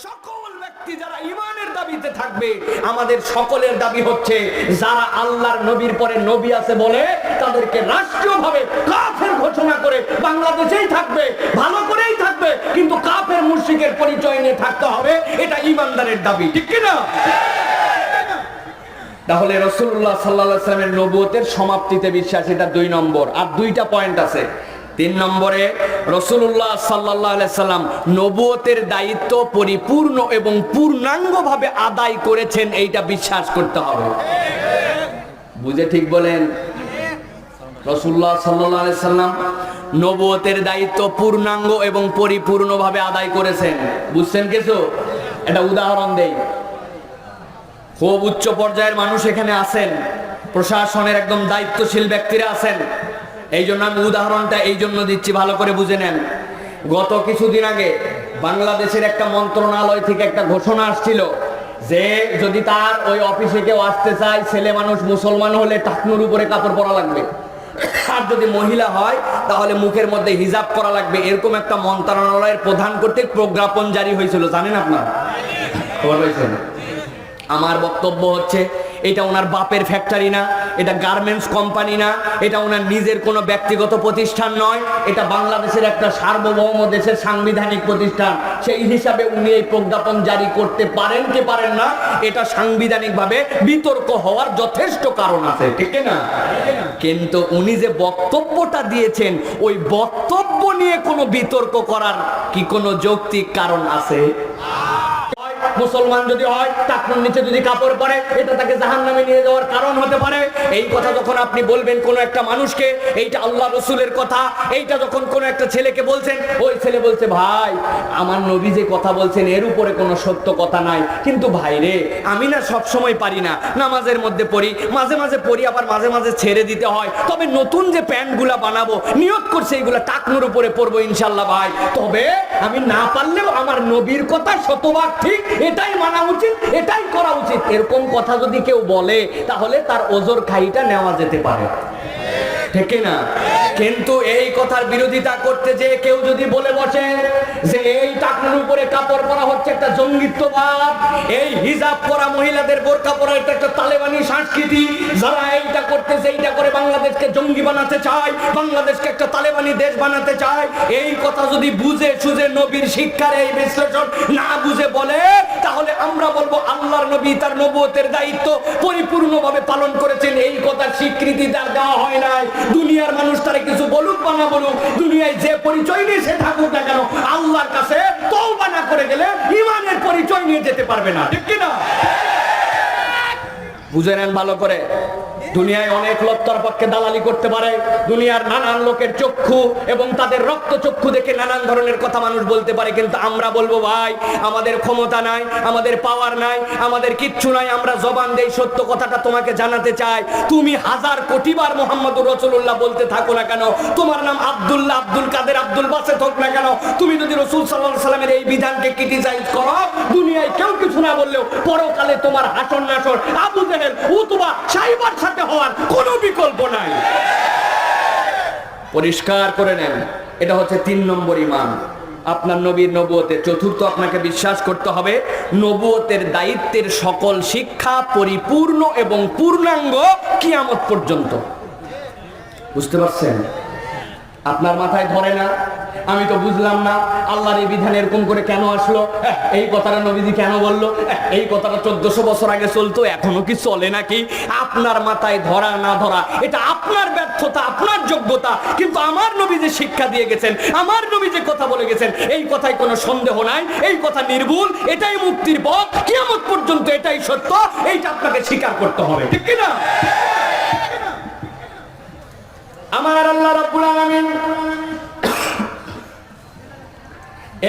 সকল ব্যক্তি যারা ঈমানের দাবিতে থাকবে, আমাদের সকলের দাবি হচ্ছে যারা আল্লাহর নবীর পরে নবী আছে বলে তাদেরকে রাষ্ট্রীয়ভাবে কাফের ঘোষণা করে বাংলাদেশেই থাকবে, ভালো করেই থাকবে, কিন্তু কাফের মুশরিকের পরিচয় নিয়ে থাকতে হবে। এটা ঈমানদারের দাবি, ঠিক কি না? তাহলে রাসূলুল্লাহ সাল্লাল্লাহু আলাইহি ওয়াসাল্লামের নবুয়তের সমাপ্তিতে বিশ্বাস, এটা 2 নম্বর। আর 2টা পয়েন্ট আছে। 3 নম্বরে রাসূলুল্লাহ সাল্লাল্লাহু আলাইহি সাল্লাম নবুয়তের দায়িত্ব পরিপূর্ণ এবং পূর্ণাঙ্গভাবে আদায় করেছেন, এইটা বিশ্বাস করতে হবে। বুঝে ঠিক বলেন? রাসূলুল্লাহ সাল্লাল্লাহু আলাইহি সাল্লাম নবুয়তের দায়িত্ব পূর্ণাঙ্গ এবং পরিপূর্ণভাবে আদায় করেছেন। বুঝছেন কিছু? একটা উদাহরণ দেই। খুব উচ্চ পর্যায়ের মানুষ এখানে আছেন, প্রশাসনের একদম দায়িত্বশীল ব্যক্তিরা আছেন। এই জন্য আমি উদাহরণটা এই জন্য দিচ্ছি, ভালো করে বুঝে নেন। গত কিছুদিন আগে বাংলাদেশের একটা মন্ত্রণালয় থেকে একটা ঘোষণা আসছিল যে যদি তার ওই অফিসে কেউ আসতে চায়, ছেলে মানুষ মুসলমান হলে টাকনুর উপরে কাপড় পরা লাগবে, আর যদি মহিলা হয় তাহলে মুখের মধ্যে হিজাব করা লাগবে। এরকম একটা মন্ত্রণালয়ের প্রধান কর্তৃক প্রজ্ঞাপন জারি হয়েছিল, জানেন আপনারা? খবর পাইছেন? আমার বক্তব্য হচ্ছে এটা ওনার বাপের ফ্যাক্টরি না, এটা গার্মেন্টস কোম্পানি না, এটা ওনার নিজের কোনো ব্যক্তিগত প্রতিষ্ঠান নয়, এটা বাংলাদেশের একটা সার্বভৌম দেশের সাংবিধানিক প্রতিষ্ঠান। সেই হিসাবে উনি এই প্রজ্ঞাপন জারি করতে পারেন কি পারেন না, এটা সাংবিধানিকভাবে বিতর্ক হওয়ার যথেষ্ট কারণ আছে, ঠিক না? কিন্তু উনি যে বক্তব্যটা দিয়েছেন, ওই বক্তব্য নিয়ে কোনো বিতর্ক করার কি কোনো যৌক্তিক কারণ আছে? মুসলমান যদি হয়, টাকনুর নিচে যদি কাপড় পরে, এটা তাকে জাহান্নামে নিয়ে যাওয়ার কারণ হতে পারে। এই কথা যখন আপনি বলবেন কোন একটা মানুষকে, এইটা আল্লাহ রাসূলের কথা, এইটা যখন কোন একটা ছেলেকে বলছেন, ওই ছেলে বলছে ভাই আমার নবী যে কথা বলছেন এর উপরে কোনো সত্য কথা নাই, কিন্তু ভাই রে আমি না সব সময় পারি না, নামাজের মধ্যে পড়ি, মাঝে মাঝে পড়ি, আবার মাঝে মাঝে ছেড়ে দিতে হয়, তবে নতুন যে প্যান্টগুলা বানাবো নিয়ত করছে এইগুলা টাকনুর উপরে পরবো ইনশাআল্লাহ ভাই, তবে আমি না পারলেও আমার নবীর কথা শতভাগ ঠিক, এটাই মানা উচিত, এটাই করা উচিত। এরকম কথা যদি কেউ বলে তাহলে তার ওজর খাইটা নেওয়া যেতে পারে, ঠিক না? কিন্তু এই কথার বিরোধিতা করতে যে কেউ যদি বলে বসে যে এই টাকনুর উপরে কাপড় পরা হচ্ছে একটা জঙ্গিত্ববাদ, এই হিজাব পরা মহিলাদের বোরকা পরা এটা একটা তালেবানি সংস্কৃতি, যারা এইটা করতেছে, এইটা করে বাংলাদেশকে জঙ্গি বানাতে চায়, বাংলাদেশকে একটা তালেবানি দেশ বানাতে চায়, এই কথা যদি বুঝে সুঝে নবীর শিক্ষার এই বিশ্লেষণ না বুঝে বলে, তাহলে আমরা বলবো আল্লাহর নবী তার নবুয়তের দায়িত্ব পরিপূর্ণভাবে পালন করেছেন, এই কথার স্বীকৃতি তার দেওয়া হয় নাই। দুনিয়ার মানুষ তারা কিছু বলুক বা না বলুক, দুনিয়ায় যে পরিচয় নিয়ে সে থাকুক না কেন, আল্লাহর কাছে তওবা না করে গেলে ঈমানের পরিচয় নিয়ে যেতে পারবে না, ঠিক কি না? বুঝে নেন ভালো করে। দুনিয়ায় অনেক লোক তার পক্ষে দালালি করতে পারে, দুনিয়ার নানান লোকের চক্ষু এবং তাদের রক্ত চক্ষু দেখে নানান ধরনের কথা মানুষ বলতে পারে, কিন্তু আমরা বলবো ভাই আমাদের ক্ষমতা নাই, আমাদের পাওয়ার নাই, আমাদের কিচ্ছু নাই, আমরা জবান দেই সত্য কথাটা তোমাকে জানাতে চাই। তুমি 1000 কোটি বার মুহাম্মদুর রাসূলুল্লাহ বলতে থাকো না কেন, তোমার নাম আব্দুল্লাহ, আব্দুল কাদের, আব্দুল বাসেত হোক না কেন, তুমি যদি রাসূল সাল্লাল্লাহু আলাইহি সাল্লামের এই বিধানকে ক্রিটিসাইজ করো, দুনিয়ায় কেউ কিছু না বললেও পরকালে তোমার হাসর নাসর আবু জেহেল, উতবা, সাইবার সাথে হওয়ার কোনো বিকল্প নাই। পরিষ্কার করে নেন, এটা হচ্ছে 3 নম্বর ঈমান আপনার নবীর নবুয়তে। চতুর্থ, আপনাকে বিশ্বাস করতে হবে নবুয়তের দায়িত্বের সকল শিক্ষা পরিপূর্ণ এবং পূর্ণাঙ্গ কিয়ামত পর্যন্ত। বুঝতে পারছেন? আপনার মাথায় ধরে না, আমি তো বুঝলাম না আল্লাহর এই বিধান এরকম করে কেন আসলো, এই কথাটা নবীজি কেন বললো, এই কথাটা 1400 বছর আগে চলতো, এখনো কি চলে নাকি? আপনার মাথায় ধরা না ধরা এটা আপনার ব্যর্থতা, আপনার যোগ্যতা, কিন্তু আমার নবী যে শিক্ষা দিয়ে গেছেন, আমার নবী যে কথা বলে গেছেন, এই কথায় কোনো সন্দেহ নাই, এই কথা নির্ভুল, এটাই মুক্তির পথ, কিয়ামত পর্যন্ত এটাই সত্য, এইটা আপনাকে স্বীকার করতে হবে, ঠিক কি না? আমার আল্লাহ রাব্বুল আলামিন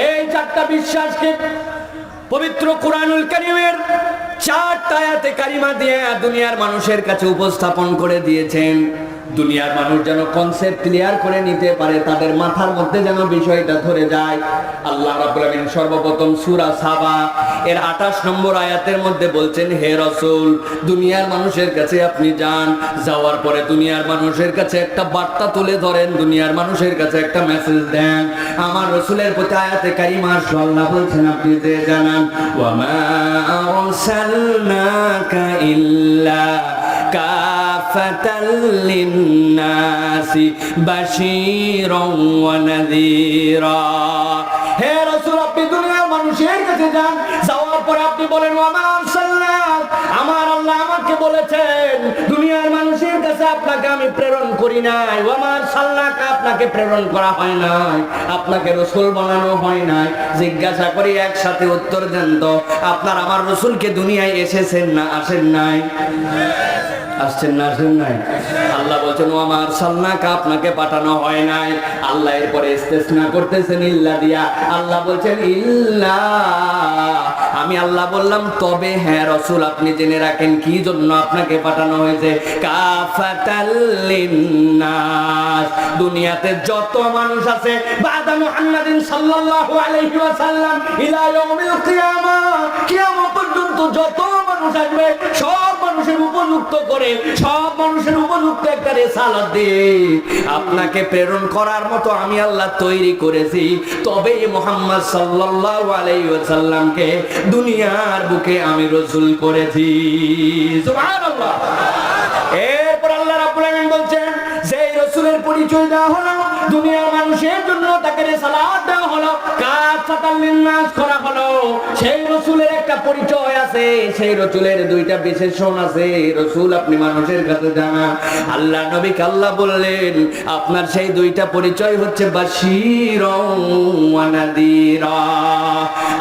এই 4টা বিশ্বাসকে পবিত্র কুরআনুল কারীমের 4টা আয়াতে কারিমা দিয়ে দুনিয়ার মানুষের কাছে উপস্থাপন করে দিয়েছেন। দুনিয়ার মানুষ যেন কনসেপ্ট ক্লিয়ার করে নিতে পারে, তাদের মাথার মধ্যে যেন বিষয়টা ধরে যায়। আল্লাহ রাব্বুল আলামিন সর্বপ্রথম সূরা সাবা এর 28 নম্বর আয়াতের মধ্যে বলছেন, হে রাসূল, দুনিয়ার মানুষের কাছে আপনি যান, যাওয়ার পরে দুনিয়ার মানুষের কাছে একটা বার্তা তুলে ধরেন, দুনিয়ার মানুষের কাছে একটা মেসেজ দেন। আমার রাসূলের প্রতি আয়াতে কারিমা আল্লাহ বলছেন, আপনি যে জানান, ওয়া মা আরসালনাকা ইল্লা কাফাতাল লিন্নাসি বাশীরাও ওয়া নাযীরা। হে রাসূল, আপনি দুনিয়ার মানুষের কাছে যান, যাওয়ার পরে আপনি বলেন, ওয়া মা আরসালনাক, আমার আল্লাহ আমাকে বলেছেন দুনিয়ার মানুষের কাছে আপনাকে আমি প্রেরণ করি নাই। ওয়া মা আরসালনাক, আপনাকে প্রেরণ করা হয় নাই, আপনাকে রাসূল বানানো হয় নাই। জিজ্ঞাসা করি, একসাথে উত্তর দেন তো, আপনার আমার রাসূলকে দুনিয়ায় এসেছেন না আসেন নাই? আসছেন না আসেন নাই? আল্লাহ বলছেন, ও আমার সাল্লাকা, আপনাকে পাঠানো হয় নাই। আল্লাহ এরপরে ইস্তেসনা করতেছেন ইল্লা দিয়া। আল্লাহ বলছেন ইল্লা, আমি আল্লাহ বললাম তবে হ্যাঁ রাসূল, আপনি জেনে রাখেন কি জন্য আপনাকে পাঠানো হয়েছে। কাফাতাল লিন্নাস, দুনিয়াতে যত মানুষ আছে বাদা মুহাম্মাদিন সাল্লাল্লাহু আলাইহি ওয়াসাল্লাম ইলা ইয়াউমিল কিয়ামা, কিয়ামত পর্যন্ত যত মানুষ আসবে সব মানুষের উপযুক্ত করে, সব মানুষের উপযুক্ত একটা রিসালাত দিয়ে আপনাকে প্রেরণ করার মতো আমি আল্লাহ তৈরি করেছি। তবে মুহাম্মদ সাল্লাল্লাহু আলাইহি ওয়াসাল্লামকে দুনিয়ার বুকে আমি রাসূল করেছি। সুবহানাল্লাহ। এরপর আল্লাহ রাব্বুল আলামিন বলছেন, যে রাসূলের পরিচয় দেওয়া হলো, দুনিয়ার মানুষের জন্য তাকে রিসালাত দেওয়া হলো, কাফাতাল লিন্নাস করা হলো, সেই রাসূলের একটা পরিচয় আছে, সেই রাসূলের দুইটা বিশেষণ আছে। রাসূল আপনি মানুষের কাছে জানান। আল্লাহ নবীকে আল্লাহ বললেন, আপনার সেই দুইটা পরিচয় হচ্ছে বাশীরাও ওয়া নাযীরা।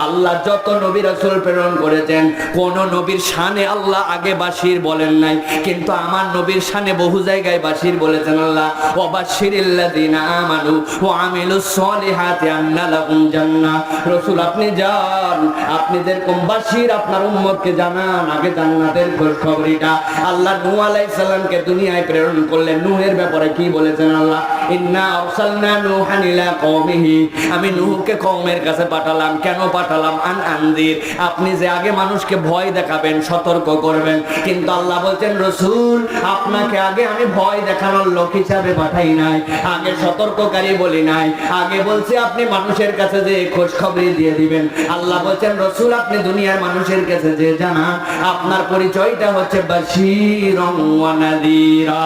আল্লাহ যত নবী রাসূল প্রেরণ করেছেন, কোন নবীর শানে আল্লাহ আগে বাশীর বলেন নাই, কিন্তু আমার নবীর শানে বহু জায়গায় বাশীর বলেছেন আল্লাহ। ওয়া বাশশিরিল্লাযিনা আমানু ওয়া আমিলুস সলিহাতি আন্না লাহুম জান্নাহ। রাসূল আপনি যান, আপনি যেরকম বাশীর আপনার উম্মতকে জানান আগে জান্নাতের খবরটা। আল্লাহ নূহ আলাইহিস সালামকে দুনিয়ায় প্রেরণ করলেন, নূহের ব্যাপারে কি বলেছেন আল্লাহ? ইন্না আরসালনা নূহান ইলা কওমিহি, আমি নূহকে কওমের কাছে পাঠালাম। কেন পাঠালাম? আন আনজির, আপনি যে আগে মানুষকে ভয় দেখাবেন, সতর্ক করবেন। কিন্তু আল্লাহ বলছেন, রাসূল আপনাকে আগে আমি ভয় দেখানোর লোক হিসাবে পাঠাই নাই, আগে সতর্ককারী বলি নাই, আগে বলছি আপনি মানুষের কাছে যে খোঁজ খবর দিয়ে দিবেন। আল্লাহ বলছেন, রাসূল আপনি দুনিয়ার মানুষের কাছে যে জানান, আপনার পরিচয়টা হচ্ছে বাশীরাও ওয়া নাযীরা।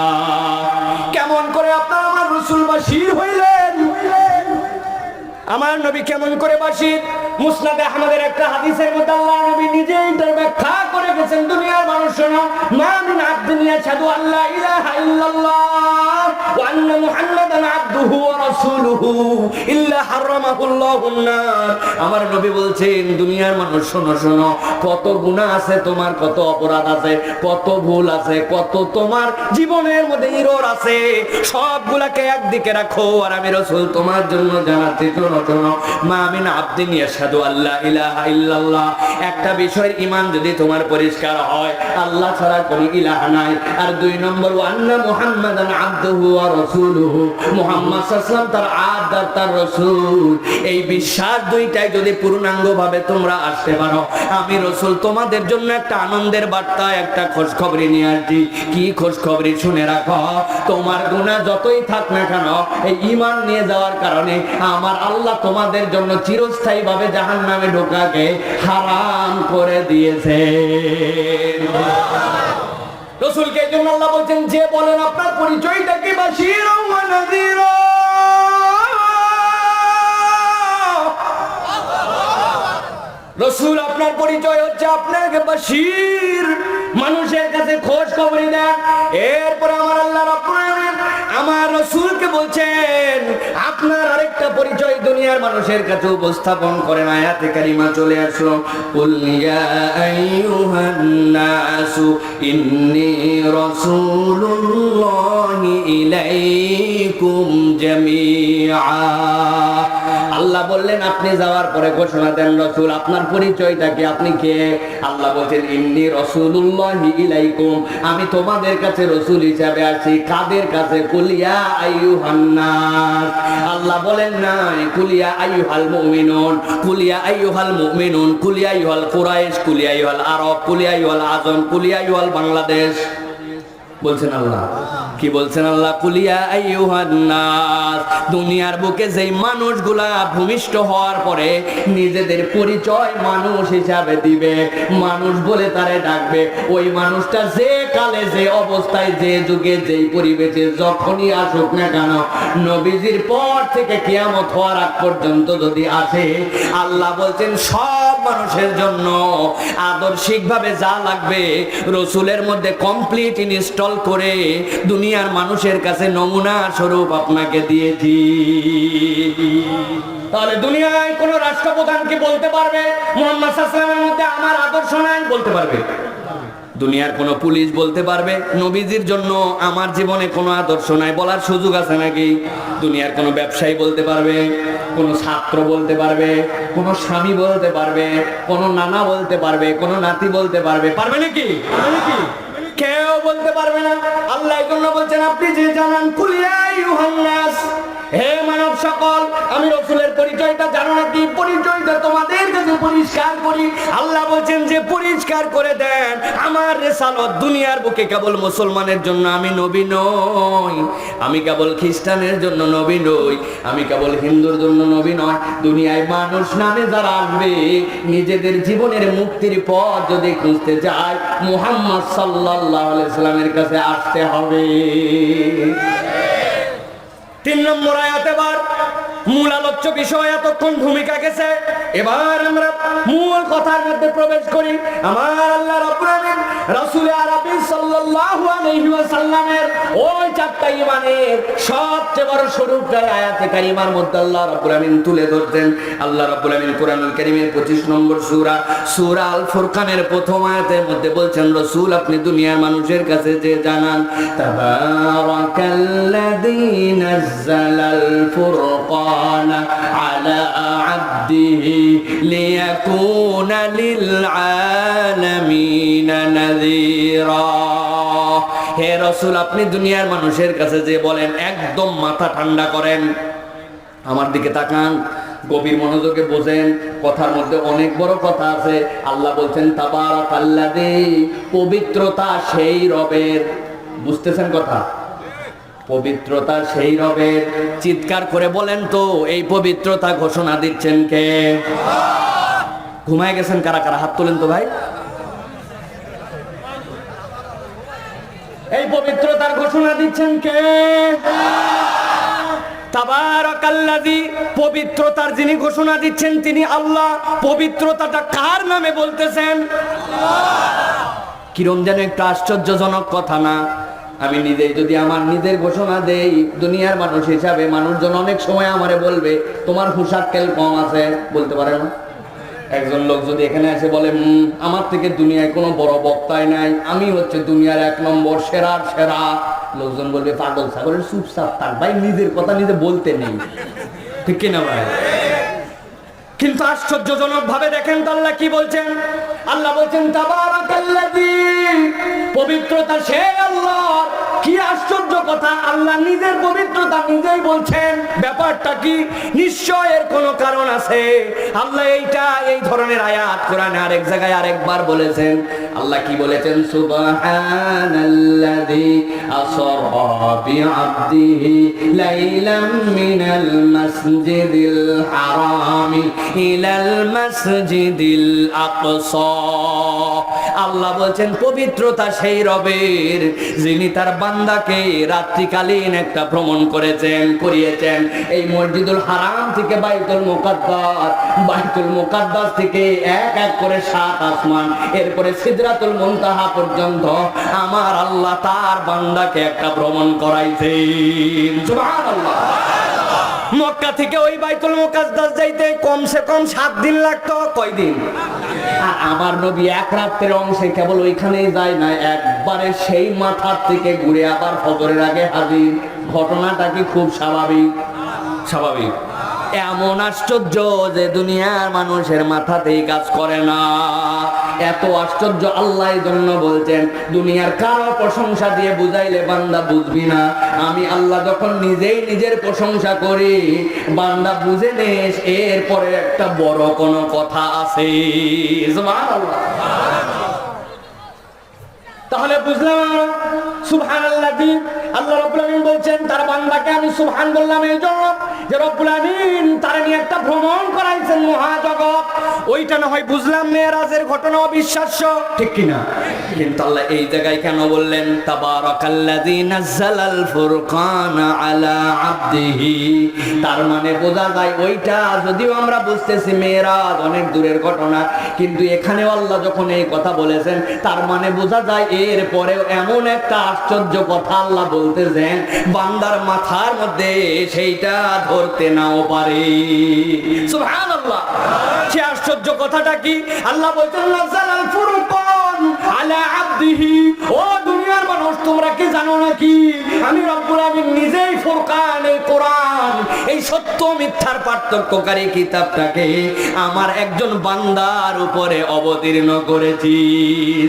কেমন করে আপনার আমার রাসূল বাশীর হইলেন? আমার নবী কেমন করে বাশীর? মুসনাদে আহমদের একটা হাদিসের মধ্যে আল্লাহ নবী নিজেই তার ব্যাখ্যা করে গেছেন। দুনিয়ার মানুষ শোনো, মা মিন আবদিন ইয়াশহাদু আল্লা ইলাহা ইল্লাল্লাহ ওয়া আন্না মুহাম্মাদান আবদুহু ওয়া রাসূলুহু ইল্লা হারামাহুল্লাহুন নার। আমার নবী বলছেন, দুনিয়ার মানুষ শোনো শোনো, কত গুনাহ আছে তোমার, কত অপরাধ আছে, কত ভুল আছে, কত তোমার জীবনের মধ্যে ইরর আছে, সবগুলাকে একদিকে রাখো, আর আমি রাসূল তোমার জন্য জানাচ্ছি, শোনো শোনো, মা মিন আবদিন ইয়াশহাদু আল্লা ইলাহা ইল্লাল্লাহ, একটা বিষয়ের ঈমান যদি তোমার পরিষ্কার হয়, আল্লাহ ছাড়া কোনো ইলাহ নাই, আর দুই নম্বর ওয়া আন্না মুহাম্মাদান আবদুহু ওয়া রাসূলুহু, মুহাম্মদ সাল্লাল্লাহু আলাইহি ওয়াসাল্লাম তার আব্দ আর তার রাসূল, এই বিশ্বাস দুইটাই যদি পূর্ণাঙ্গভাবে তোমরা আসতে পারো, আমি রাসূল তোমাদের জন্য একটা আনন্দের বার্তা, একটা খোঁজখবরি নিয়ে আসছি। কি খোঁজখবরি? শুনে রাখো, তোমার গুনাহ যতই থাক না কেন, এই ঈমান নিয়ে যাওয়ার কারণে আমার আল্লাহ তোমাদের জন্য চিরস্থায়ীভাবে জাহান্নামে ঢোকাকে হারাম করে দিয়েছে। রাসূলকে এই জন্য আল্লাহ বলছেন, যে বলেন আপনার পরিচয়টা কি বাশীরাও ওয়া নাযীরা। রাসূল আপনার পরিচয় হচ্ছে আপনাকে বাশীর, মানুষের কাছে খোঁজ খবর দেন। এরপর আমার আল্লাহ রাব্বুল আলামিন আমার রাসূলকে বলছেন, আপনার আরেকটা পরিচয় দুনিয়ার মানুষের কাছে উপস্থাপন করেন। আয়াতে কারিমা চলে আসলো, কুল ইয়া আইয়ুহান নাসু ইন্নী রাসূলুল্লাহি ইলাইকুম জামিআ। আল্লাহ বললেন আপনি যাওয়ার পরে ঘোষণা দেন রাসূল আপনার পরিচয়টা কি, আপনি কে? আল্লাহ বলছেন ইন্নী রাসূলুল্লাহি ইলাইকুম, আমি তোমাদের কাছে রাসূল হিসেবে আসি। কাদের কাছে? কুল ইয়া আইয়ুহান নাস। আল্লাহ বলেন নাই কুল ইয়া আইয়ুহাল মুমিনুন, কুল ইয়া আইয়ুহাল মুমিনুন, কুল ইয়া আইয়ুহাল কুরাইশ, কুল ইয়া আইয়ুহাল আরব, কুল ইয়া আইয়ুহাল আজম, কুল ইয়া আইয়ুহাল বাংলাদেশ বলছেন আল্লাহ। কি বলছেন আল্লাহ? কুলিয়া আইয়ুহান নাস। দুনিয়ার বুকে যেই মানুষগুলা ভূমিষ্ঠ হওয়ার পরে নিজেদের পরিচয় মানুষ হিসাবে দিবে, মানুষ বলে তারে ডাকবে, ওই মানুষটা যে কালে যে অবস্থায় যে যুগে যেই পরিবেশে যখনই আসুক না কেন, নবীজির পর থেকে কিয়ামত হওয়ার আগ পর্যন্ত যদি আসে, আল্লাহ বলছেন সব মানুষের জন্য আদর্শিকভাবে যা লাগবে রসুলের মধ্যে কমপ্লিট ইনস্টল করে দুনিয়ার মানুষের কাছে নমুনা স্বরূপ আপনাকে দিয়েছি। তাহলে দুনিয়ায় কোন রাষ্ট্রপ্রধান কি বলতে পারবে মুহাম্মদ সাল্লাল্লাহু আলাইহি ওয়াসাল্লামের মধ্যে আমার আদর্শ নাই? বলতে পারবে? দুনিয়ার কোন পুলিশ বলতে পারবে নবীজির জন্য আমার জীবনে কোনো আদর্শ নাই? বলার সুযোগ আছে নাকি? দুনিয়ার কোন ব্যবসায়ী বলতে পারবে? কোন ছাত্র বলতে পারবে? কোন স্বামী বলতে পারবে? কোন নানা বলতে পারবে? কোন নাতি বলতে পারবে? পারবে নাকি? কেউ বলতে পারবে না। আল্লাহ এই জন্য বলছেন আপনি যে জানান কুল ইয়া আইয়ুহান নাস, হে মানব সকল, আমি রাসূলের পরিচয়টা জানো নাকি? পরিচয়টা তোমাদের কাছে পরিষ্কার করি। আল্লাহ বলছেন যে পরিষ্কার করে দেন আমার রিসালাত দুনিয়ার বুকে কেবল মুসলমানের জন্য আমি নবী নই, আমি কেবল খ্রিস্টানের জন্য নবী নই, আমি কেবল হিন্দুর জন্য নবী নয়। দুনিয়ায় মানুষ নামে যারা আসবে নিজেদের জীবনের মুক্তির পথ যদি খুঁজতে যায় মুহাম্মদ সাল্লাল্লাহু আলাইহি সাল্লামের কাছে আসতে হবে। 3 নম্বর আয়াত, এবার মূল আলোচ্য বিষয় এতক্ষণ ভূমিকা গেছে, এবার আমরা মূল কথার মধ্যে প্রবেশ করি। আমার আল্লাহ রাব্বুল আলামিন রাসূল আরবি সাল্লাল্লাহু আলাইহি ওয়াসাল্লামের ওই 4টা ঈমানের সবচেয়ে বড় স্বরূপটা আয়াতে কারিমার মধ্যে আল্লাহ রাব্বুল আলামিন তুলে ধরতেন। আল্লাহ রাব্বুল আলামিন কোরআনুল কারীমের 25 নম্বর সূরা আল ফুরকানের প্রথম আয়াতের মধ্যে বলছেন রাসূল আপনি দুনিয়ার মানুষের কাছে যে জানান তাবারাকাল্লাযী নাযালাল ফুরকান আলা আবদিহি লিয়াকুনা লিল আলামিনা নাযীরা। হে রাসূল আপনি দুনিয়ার মানুষের কাছে যে বলেন একদম মাথা ঠান্ডা করেন, আমার দিকে তাকান, গভীর মনোযোগে বোঝেন, কথার মধ্যে অনেক বড় কথা আছে। আল্লাহ বলছেন তাবারাকাল্লাযী, পবিত্রতা সেই রবের। বুঝতেছেন কথা? পবিত্রতা সেই রবের। চিৎকার করে বলেন তো এই পবিত্রতা ঘোষণা দিচ্ছেন কে? ঘুমায় গেছেন কারা কারা? হাত তোলেন তো ভাই। এই পবিত্রতার ঘোষণা দিচ্ছেন কে? তাবারাকাল্লাযী, পবিত্রতার যিনি ঘোষণা দিচ্ছেন তিনি আল্লাহ। পবিত্রতাটা কার নামে বলতেছেন? কিরম যেন একটু আশ্চর্যজনক কথা না? আমি নিজেই যদি আমার নিজের ঘোষণা দেই দুনিয়ার মানুষ হিসাবে, মানুষজন অনেক সময় আমারে বলবে তোমার হুশাক্কেল কম আছে, বলতে পারে না? একজন লোক যদি এখানে এসে বলে আমার থেকে দুনিয়ায় কোনো বড় বক্তাই নাই, আমি হচ্ছে দুনিয়ার 1 নম্বর সেরার সেরা, লোকজন বলবে পাগল ছাগলের চুপচাপ থাক ভাই, নিজের কথা নিজে বলতে নেই, ঠিক কিনা ভাই? কিন্তু আশ্চর্যজনক ভাবে দেখেন তো আল্লাহ কি বলছেন। আল্লাহ বলছেন তাবারাকাল্লাযী, পবিত্রতা সে আল্লাহ। কি আশ্চর্য কথা, আল্লাহ নিজের পবিত্রতা নিজেই বলছেন। ব্যাপারটা কি? নিশ্চয় এর কোনো কারণ আছে। আল্লাহ এই ধরনের আয়াত কোরআনে আরেক জায়গায় আরেকবার বলেছেন। আল্লাহ কি বলেছেন? সুবহানাল্লাযী আসরা বিআবদিহি লাইলাম মিনাল মাসজিদিল হারামি ইলাল মাসজিদিল আকসা। আল্লাহ বলছেন পবিত্রতা সেই রবের যিনি তার বান্দাকে রাত্রিকালীন একটা ভ্রমণ করিয়েছেন এই মসজিদুল হারাম থেকে বাইতুল মুকাদ্দাস, বাইতুল মুকাদ্দাস থেকে এক এক করে 7 আসমান, এরপরে সিদরাতুল মুনতাহা পর্যন্ত আমার আল্লাহ তার বান্দাকে একটা ভ্রমণ করাইছেন। সুবহানাল্লাহ। মক্কা থেকে ওই বাইতুল মুকাদ্দাস যাইতে কমসে কম 7 দিন লাগতো। কয়দিন? আর আমার নবী এক রাতের অংশে কেবল ওইখানেই যায় না, একবারে সেই মাথার থেকে ঘুরে আবার ফজরের আগে হাজির। ঘটনাটা কি খুব স্বাভাবিক? স্বাভাবিক। এমন আশ্চর্য যে দুনিয়ার মানুষের মাথাতেই কাজ করে না। এত আশ্চর্য আল্লাহ জন্য বলছেন, দুনিয়ার কারো প্রশংসা দিয়ে বুঝাইলে বান্দা বুঝবি না। আমি আল্লাহ যখন নিজেই নিজের প্রশংসা করি, বান্দা বুঝে নেস এরপরে একটা বড় কোনো কথা আছে। সুবহানাল্লাহ। তাহলে বুঝলাম আমরা সুবহানাল্লাহ কি? আল্লাহ রাব্বুল আমিন বলছেন তার বান্দাকে আমি সুবহান বললাম এই জন্য যে রব্বুল আমিন তার নিয়ে একটা ভ্রমণ করাইছেন মহাজগৎ। ওইটা না হয় বুঝলাম মেরাজের ঘটনা অবিশ্বাস্য, ঠিক কিনা? কিন্তু আল্লাহ এই জায়গায় কেন বললেন তাবারাকাল্লাযী নাযালাল ফুরকানা আলা আবদিহি? তার মানে বোঝা যায় ওইটা যদিও আমরা বুঝতেছি মেরাজ অনেক দূরের ঘটনা, কিন্তু এখানেও আল্লাহ যখন এই কথা বলেছেন তার মানে বোঝা যায় এরপরেও এমন একটা আশ্চর্য কথা আল্লাহ বলতেছেন বান্দার মাথার মধ্যে সেইটা ধরতে নাও পারে। সুবহানাল্লাহ। সে আশ্চর্য কথাটা কি? আল্লাহ বলতেন নাযালাল ফুরকান আলা আবদিহি। ও দুনিয়ার মানুষ, তোমরা কি জানো নাকি আমি রব্বুল আমিন নিজেই ফুরকান, এই কোরআন, এই সত্য মিথ্যার পার্থক্যকারী কিতাবটাকে আমার একজন বান্দার উপরে অবতীর্ণ করেছি।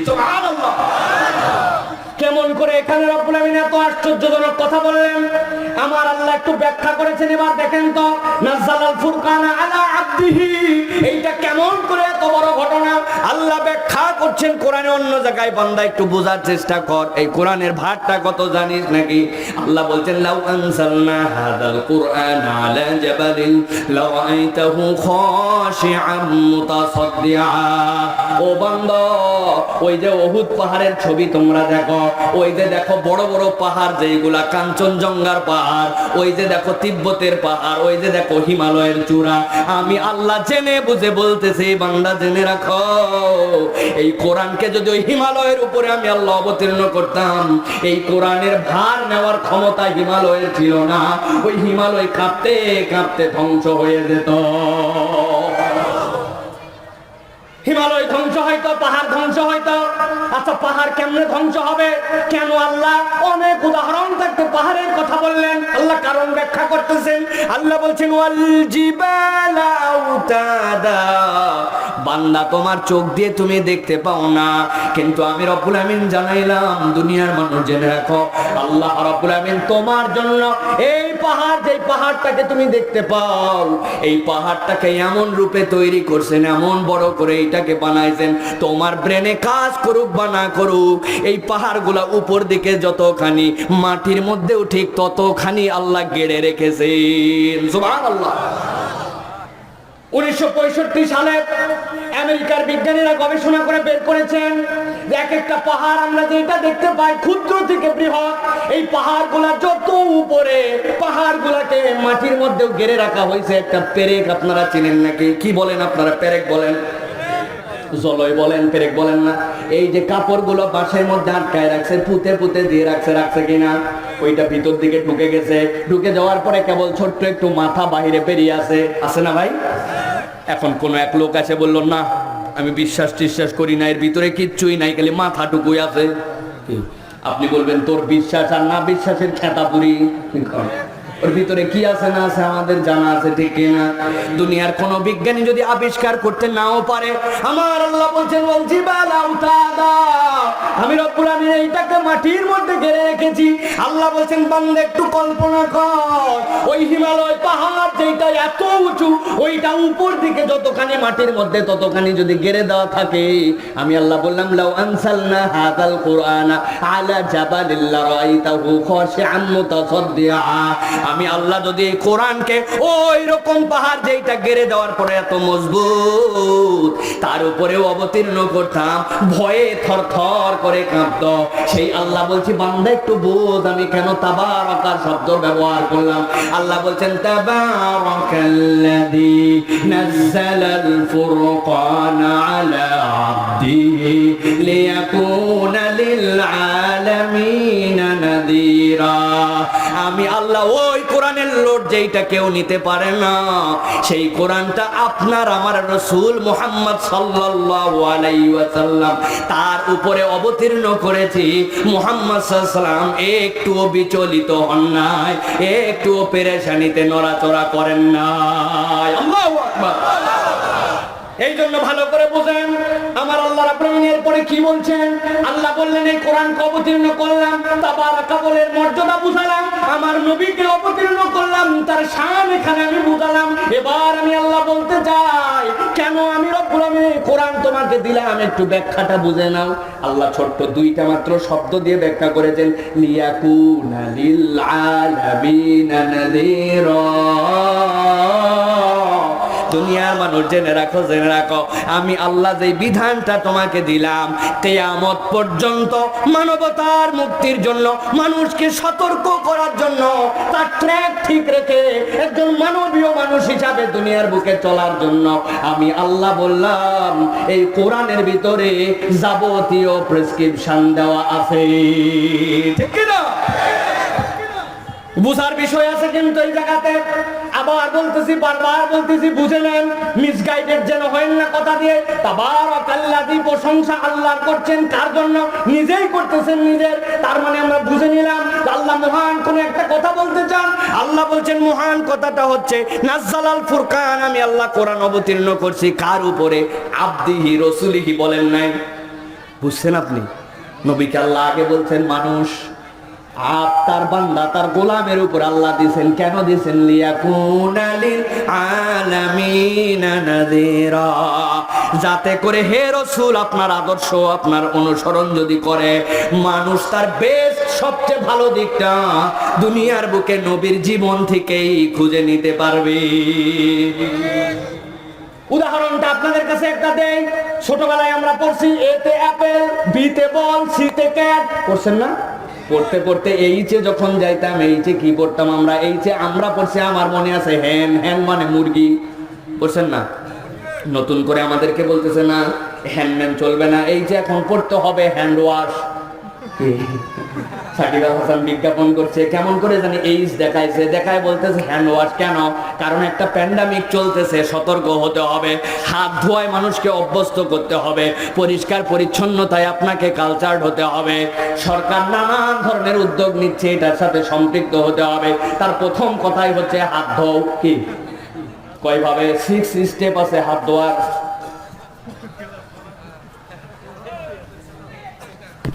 সুবহানাল্লাহ। কেমন করে এখানে রব্বুল আমিন এত আশ্চর্যজনক কথা বললেন আমার আল্লাহ একটু ব্যাখ্যা করেছেন। এবার দেখেন তো, নাযালাল ফুরকানা আলা আবদিহি, এইটা কেমন করে এত বড় ঘটনা আল্লাহ ব্যাখ্যা করছেন কোরআনে অন্য জায়গায়। বান্দা একটু বোঝার চেষ্টা কর, এই কোরআনের ভারটা কত জানিস নাকি? আল্লাহ বলছেন লাউ আনসালনা হাদাল কুরআন আলা জাবালিন লারাআইতাহু খাশিআম মুতাসাদ্দিআ। ও বান্দা, ওই যে উহুদ পাহাড়ের ছবি তোমরা দেখো, ওই যে দেখো বড় বড় পাহাড় যেগুলা কাঞ্চনজঙ্ঘার পাহাড়, ওই যে দেখো তিব্বতের পাহাড়, ওই যে দেখো হিমালয়ের চূড়া, আমি আল্লাহ জেনে বুঝে বলতেছি বান্দা জেনে রাখো, এই কোরআনকে যদি ওই হিমালয়ের উপরে আমি আল্লাহ অবতীর্ণ করতাম, এই কোরআনের ভার নেওয়ার ক্ষমতা হিমালয়ের ছিল না। ওই হিমালয় কাঁপতে কাঁপতে ধ্বংস হয়ে যেত। হিমালয় ধ্বংস হয়তো, পাহাড় ধ্বংস হয়তো। আচ্ছা, পাহাড় কেমনে ধ্বংস হবে? কেন আল্লাহ অনেক উদাহরণ থাকতে পাহাড়ের কথা বললেন? আল্লাহ কারণ ব্যাখ্যা করতেছেন। আল্লাহ বলছেন ওয়াল জিবালা আউতাদা। বান্দা, তোমার চোখ দিয়ে তুমি দেখতে পাও না, কিন্তু আমি রব্বুল আমিন জানাইলাম দুনিয়ার মানুষ জেনে রাখো, আল্লাহ রব্বুল আমিন তোমার জন্য এই পাহাড়, যে পাহাড়টাকে তুমি দেখতে পাও, এই পাহাড়টাকে এমন রূপে তৈরি করছেন, এমন বড় করে এটাকে বানাইছেন, তোমার ব্রেনে কাজ করুক বা না করুক, এই পাহাড়গুলা উপর দিকে যতখানি, মাটির মধ্যেও ঠিক ততখানি আল্লাহ গেড়ে রেখেছেন। সুবহানাল্লাহ। 1965 সালে আমেরিকার বিজ্ঞানীরা গবেষণা করে বের করেছেন যে এক একটা পাহাড় আমরা যেটা দেখতে পাই ক্ষুদ্র থেকে বৃহৎ, এই পাহাড়গুলা যত উপরে, পাহাড়গুলাকে মাটির মধ্যেও ঘিরে রাখা হয়েছে একটা পেরেক। আপনারা চিনেন নাকি? কি বলেন আপনারা? পেরেক বলেন, জলই বলেন, পেরেক বলেন না? এই যে কাপড়গুলো বাঁশের মধ্যে আটকায় রাখছে, পুঁতে পুঁতে দিয়ে রাখছে কিনা, ওইটা ভিতর দিকে ঢুকে গেছে। ঢুকে যাওয়ার পরে কেবল ছোট্ট একটু মাথা বাহিরে বেরিয়ে আছে না ভাই? এখন কোন এক লোক এসে বলল না আমি বিশ্বাস করি না, এর ভিতরে কিচ্ছুই নাই, খালি মাথাটুকুই আছে। আপনি বলবেন তোর বিশ্বাস আর না বিশ্বাসের খেতাপুরি, ওর ভিতরে কি আছে না আছে আমাদের জানা আছে, ঠিক কিনা? দুনিয়ার কোন বিজ্ঞানী যদি আবিষ্কার করতে নাও পারে, আমার আল্লাহ বলছেন ওয়াল জিবালা আউতাদা, আমি রব্বুল আমিন এইটাকে মাটির মধ্যে ঘিরে রেখেছি। আল্লাহ বলছেন বান্দা একটু কল্পনা কর, ওই হিমালয় পাহাড় যেটা এত উঁচু, ওইটা উপর দিকে যতখানি মাটির মধ্যে ততখানি যদি ঘিরে দেওয়া থাকে, আমি আল্লাহ বললাম লাউ আনসালনা হাযাল কুরআনা আলা জাবালিন লারাআইতাহু খাশিআন মুতাসাদ্দিআ। আমি আল্লাহ যদি এই কোরআনকে ওই রকম পাহাড় যেটা গেড়ে দেওয়ার পরে এত মজবুত, তার উপরেও অবতীর্ণ করতাম, ভয়ে থরথর করে কাঁপতো, সেই আল্লাহ বলছি বান্দা একটু বোঝ আমি কেন তাবারাকা শব্দ ব্যবহার করলাম। আল্লাহ বলছেন তাবারাকাল্লাযী নাযালাল ফুরকানা আলা আবদিহি লিয়াকুনা লিল আলামিন নাযীরা। আমি আল্লাহ ওই কোরআনের লোড যেইটা কেউ নিতে পারে না, সেই কোরআনটা আপনার আমার রাসূল মুহাম্মদ সাল্লাল্লাহু আলাইহি ওয়াসাল্লাম তার উপরে অবতীর্ণ করেছি। মুহাম্মদ সাল্লাল্লাহু আলাইহি ওয়াসাল্লাম একটুও বিচলিত হন নাই, একটুও পেরেশানিতে নড়াচড়া করেন নাই। আল্লাহু আকবার। এই জন্য ভালো করে বুঝেন আমার আল্লাহ রাব্বুল আলামিন এরপরে কি বলছেন। আল্লাহ বললেন এই কোরআনকে অবতীর্ণ করলাম, তাবারাকা বলের মর্যাদা বুঝালাম, আমার নবীকে অবতীর্ণ করলাম, তার শান এখানে আমি বুঝালাম। এবার আমি আল্লাহ বলতে চাই কেন আমি রব্বুল আলামিন কোরআন তোমাকে দিলাম, একটু ব্যাখ্যাটা বুঝে নাও। আল্লাহ ছোট্ট দুইটা মাত্র শব্দ দিয়ে ব্যাখ্যা করেছেন, লিয়াকুনা লিল আলামিনা নাযীরা। দুনিয়ার মানুষ জেনে রাখো, জেনে রাখো, আমি আল্লাহ যে বিধানটা তোমাকে দিলাম কিয়ামত পর্যন্ত মানবতার মুক্তির জন্য, মানুষকে সতর্ক করার জন্য, তার ট্র্যাক ঠিক রেখে একজন মানবীয় মানুষ হিসাবে দুনিয়ার বুকে চলার জন্য আমি আল্লাহ বললাম এই কোরআনের ভিতরে যাবতীয় প্রেসক্রিপশন দেওয়া আছে। ঠিক কি না? বুঝার বিষয় আছে কিন্তু এই জায়গাতে আবার বলতেছি, বারবার বলতেছি, বুঝে নেন, মিসগাইডেড যেন হয় না কথা দিয়ে। তাবারাকাল্লাযী, প্রশংসা আল্লাহর করছেন কার জন্য? নিজেই করতেছেন নিজের। তার মানে আমরা বুঝে নিলাম আল্লাহ মহান কোন একটা কথা বলতে চান। আল্লাহ বলছেন মহান কথাটা হচ্ছে নাজ্জালাল ফুরকান, আমি আল্লাহ কোরআন অবতীর্ণ করছি কার উপরে? আবদিহি রাসূলিহি বলেন নাই? বুঝছেন আপনি? নবীকে আল্লাহ আগে বলছেন মানুষ, তার বান্দা তার গোলামের উপর আল্লাহ দিয়েছেন। কেন দিয়েছেন? লিয়াকুনা লিল আলামিনা নাযীরা, যাতে করে হে রাসূল আপনার আদর্শ, আপনার অনুসরণ যদি করে মানুষ তার বেস্ট সবচেয়ে ভালো দিকটা দুনিয়ার বুকে নবীর জীবন থেকেই খুঁজে নিতে পারবে। উদাহরণটা আপনাদের কাছে একটা দেই। ছোটবেলায় আমরা পড়ছি এতে অ্যাপেল, বিতে বল, সিতে ক্যাট, পড়ছেন না? পড়তে পড়তে এইচে যখন যাইতাম, এইচে কি পড়তাম আমরা? এইচে আমরা পড়ছি, আমার মনে আছে হ্যান, হ্যান মানে মুরগি, পড়ছেন না? নতুন করে আমাদেরকে বলতেছে না হ্যান্ডম্যান চলবে না, এইচে এখন পড়তে হবে হ্যান্ড ওয়াশ। সাকিব আল হাসান বিজ্ঞাপন করছে, কেমন করে জানি এইচ দেখাইছে, দেখায় বলতেছে হ্যান্ড ওয়াশ। কেন? কারণ একটা প্যান্ডামিক চলতেছে, সতর্ক হতে হবে, হাত ধোয়ায় মানুষকে অভ্যস্ত করতে হবে, পরিষ্কার পরিচ্ছন্নতায় আপনাকে কালচার্ড হতে হবে। সরকার নানান ধরনের উদ্যোগ নিচ্ছে, এটার সাথে সম্পৃক্ত হতে হবে। তার প্রথম কথাই হচ্ছে হাত ধোও। কি কয়ভাবে? 6 স্টেপ আছে হাত ধোয়ার।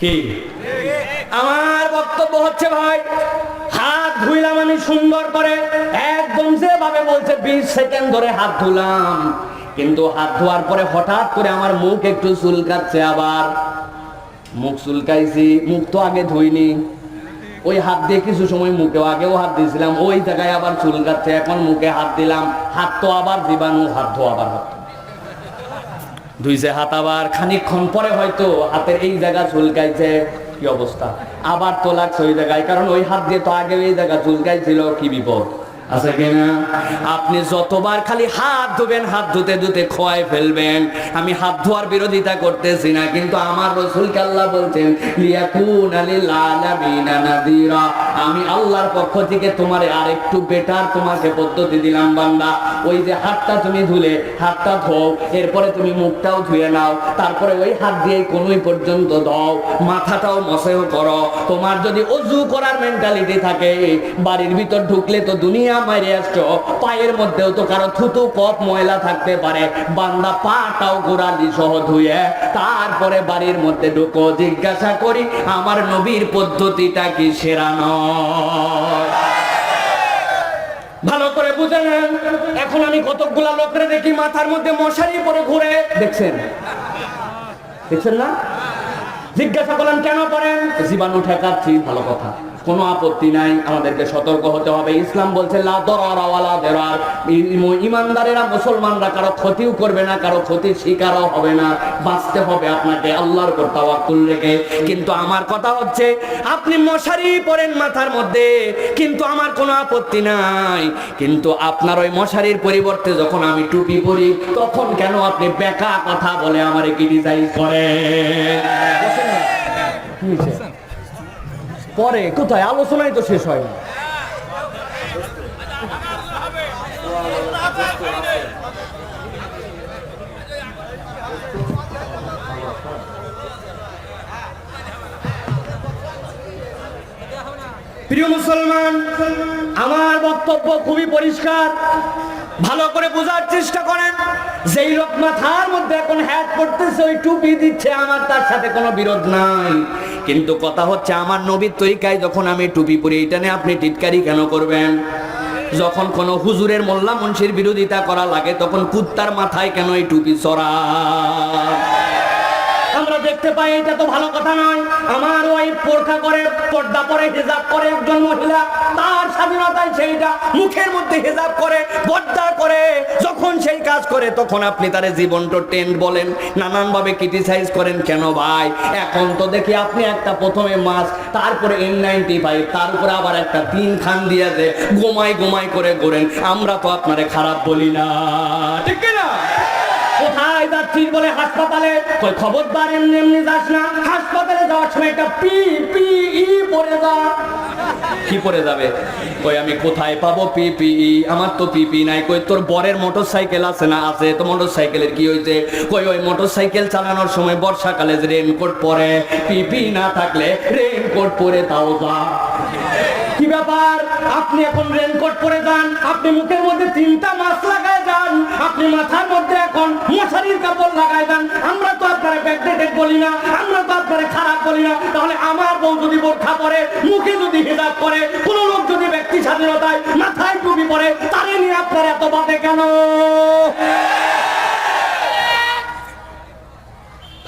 কি আমার বক্তব্য হচ্ছে ভাই, হাত ধুইলাম আমি সুন্দর করে, একদম যেভাবে বলছে 20 সেকেন্ড ধরে হাত ধুলাম, কিন্তু হাত ধোয়ার পরে হঠাৎ করে আমার মুখ একটু চুলকাচ্ছে। আবার মুখ চুলকাইছি, মুখ তো আগে ধুইনি, ওই হাত দিয়ে কিছু সময় মুখেও আগেও হাত দিয়েছিলাম, ওই জায়গায় আবার চুলকাচ্ছে, এখন মুখে হাত দিলাম, হাত তো আবার জীবাণু, হাত ধো আবার হাত ধুইছে, হাত আবার খানিকক্ষণ পরে হয়তো হাতের এই জায়গা চুলকাইছে, কি অবস্থা, আবার তো লাগছে ওই জায়গায়, কারণ ওই হাত দিয়ে তো আগে ওই জায়গা চুলকাইছিল। কি বিপদ আছে কিনা? আপনি যতবার খালি হাত ধুবেন, হাত ধুতে ধুতে খোয়াই ফেলবেন। আমি হাত ধোয়ার বিরোধিতা করতেছি না, কিন্তু আমার রাসূলকে আল্লাহ বলছেন লিয়াকুনা লিল আলামিনা নাযীরা, আমি আল্লাহর পক্ষ থেকে তোমারে আরেকটু বেটার তোমাকে পদ্ধতি দিলাম বান্দা। ওই যে হাতটা তুমি ধুলে, হাতটা ধোও, এরপরে তুমি মুখটাও ধুয়ে নাও, তারপরে ওই হাত দিয়ে কোনোই পর্যন্ত দাও, মাথাটাও মসেহ করো। তোমার যদি ওযু করার মেন্টালিটি থাকে, বাড়ির ভিতর ঢুকলে তো দুনিয়া মাইরে আসছো, পায়ের মধ্যেও তো কারো থুতু কপ ময়লা থাকতে পারে, বান্দা পাটাও গোড়ালি সহ ধুয়ে তারপরে বাড়ির মধ্যে ঢুকো। জিজ্ঞাসা করি আমার নবীর পদ্ধতিটা কি সেরা নয়? ভালো করে বুঝে নেন। এখন আমি কতগুলা লোকরে দেখি মাথার মধ্যে মশারি পরে ঘুরে, দেখছেন দেখছেন না? জিজ্ঞাসা করলাম কেন পড়েন? জীবাণু ঠেকাচ্ছি। ভালো কথা, কোনো আপত্তি নাই, আমাদেরকে সতর্ক হতে হবে। ইসলাম বলছে লা দরারা ওয়ালা দিরার, ঈমানদারেরা মুসলমানরা কারো ক্ষতিও করবে না, কারো ক্ষতির শিকারও হবে না, বাঁচতে হবে আপনাকে আল্লাহর উপর তাওয়াক্কুল রেখে। কিন্তু আমার কথা হচ্ছে আপনি মশারি পরেন মাথার মধ্যে, কিন্তু আমার কোনো আপত্তি নাই, কিন্তু আপনার ওই মশারির পরিবর্তে যখন আমি টুপি পরি তখন কেন আপনি বেকা কথা বলে আমারে ক্রিটিসাইজ করেন? পরে কোথায় আলোচনায় তো শেষ হয় না। প্রিয় মুসলমান, আমার বক্তব্য খুবই পরিষ্কার, ভালো করে বোঝার চেষ্টা করেন। যেই লোক মাথার মধ্যে এখন হ্যাট করতেছে, ওই টুপি দিচ্ছে, আমার তার সাথে কোনো বিরোধ নাই। কিন্তু কথা হচ্ছে, আমার নবীর তরিকায় যখন আমি টুপি পরি, এটা নিয়ে আপনি টিটকারি কেন করবেন? যখন কোনো হুজুরের মোল্লা মুন্সির বিরোধিতা করা লাগে, তখন কুত্তার মাথায় কেন এই টুপি চড়া? আমরা দেখতে পাই এটা তো ভালো কথা নয়। আমার ওয়াইফ বোরকা করে, পর্দা পরে, হিজাব করে একজন মহিলা, তার স্বাধীনতায় সেইটা মুখের মধ্যে হিজাব করে, পর্দা করে, যখন সেই কাজ করে তখন আপনি তার জীবনটা টেন্ট বলেন, নানান ভাবে ক্রিটিসাইজ করেন। কেন ভাই? এখন তো দেখি আপনি একটা প্রথমে মাছ, তারপরে N95, তার উপরে আবার একটা 3 খান দিয়ে যে গোমাই গোমাই করে ঘোরেন। আমরা তো আপনারে খারাপ বলি না, ঠিক না? কোথায় যাচ্ছিস বলে হাসপাতালে, কই খবরদার এমনি এমনি যাস না, হাসপাতালে যাওয়ার সময় একটা PPE পরে যা। কি পরে যাবে? কই আমি কোথায় পাবো PPE? আমার তো PPE নাই। কই তোর বরের মোটরসাইকেল আছে না? আছে। তো মোটরসাইকেলের কি হয়েছে? কই ওই মোটরসাইকেল চালানোর সময় বর্ষাকালে যে রেনকোট পরে, PPE না থাকলে রেনকোট পরে তাও যা। কি ব্যাপার? আপনি এখন রেনকোট পরে যান, আপনি মুখের মধ্যে 3টা মাস্ক লাগায় যান, আপনি মাথার মধ্যে এখন মশারির কাপড় লাগায় যান। আমরা তো আপনারা ব্যাকডেটেড বলি না, আমরা তো আপনারা খারাপ বলি না। তাহলে আমার বউ যদি বোরখা পরে, মুখে যদি হিজাব করে, কোন লোক যদি ব্যক্তি স্বাধীনতায় মাথায় টুপি পরে, তারে নিয়ে আপনারা এত বাদে কেন?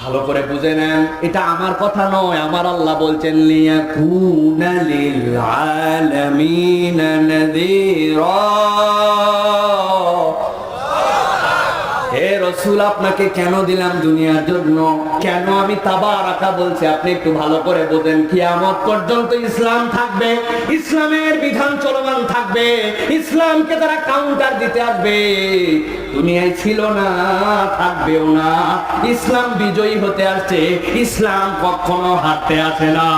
ভালো করে বুঝে নেন, এটা আমার কথা নয়, আমার আল্লাহ বলছেন লিয়াকুনা লিল আলামিনা নাযীরা। হে রাসূল, আপনাকে কেন দিলাম দুনিয়ার জন্য? কেন আমি তাবারাকা বলছি আপনি একটু ভালো করে বোঝেন। কিয়ামত পর্যন্ত ইসলাম থাকবে, ইসলামের বিধান চলমান থাকবে, ইসলামকে তারা কাউন্টার দিতে আসবে। দুনিয়ায় ছিল না, থাকবেও না। ইসলাম বিজয়ী হতে আসছে, ইসলাম কখনো হারতে আসে না।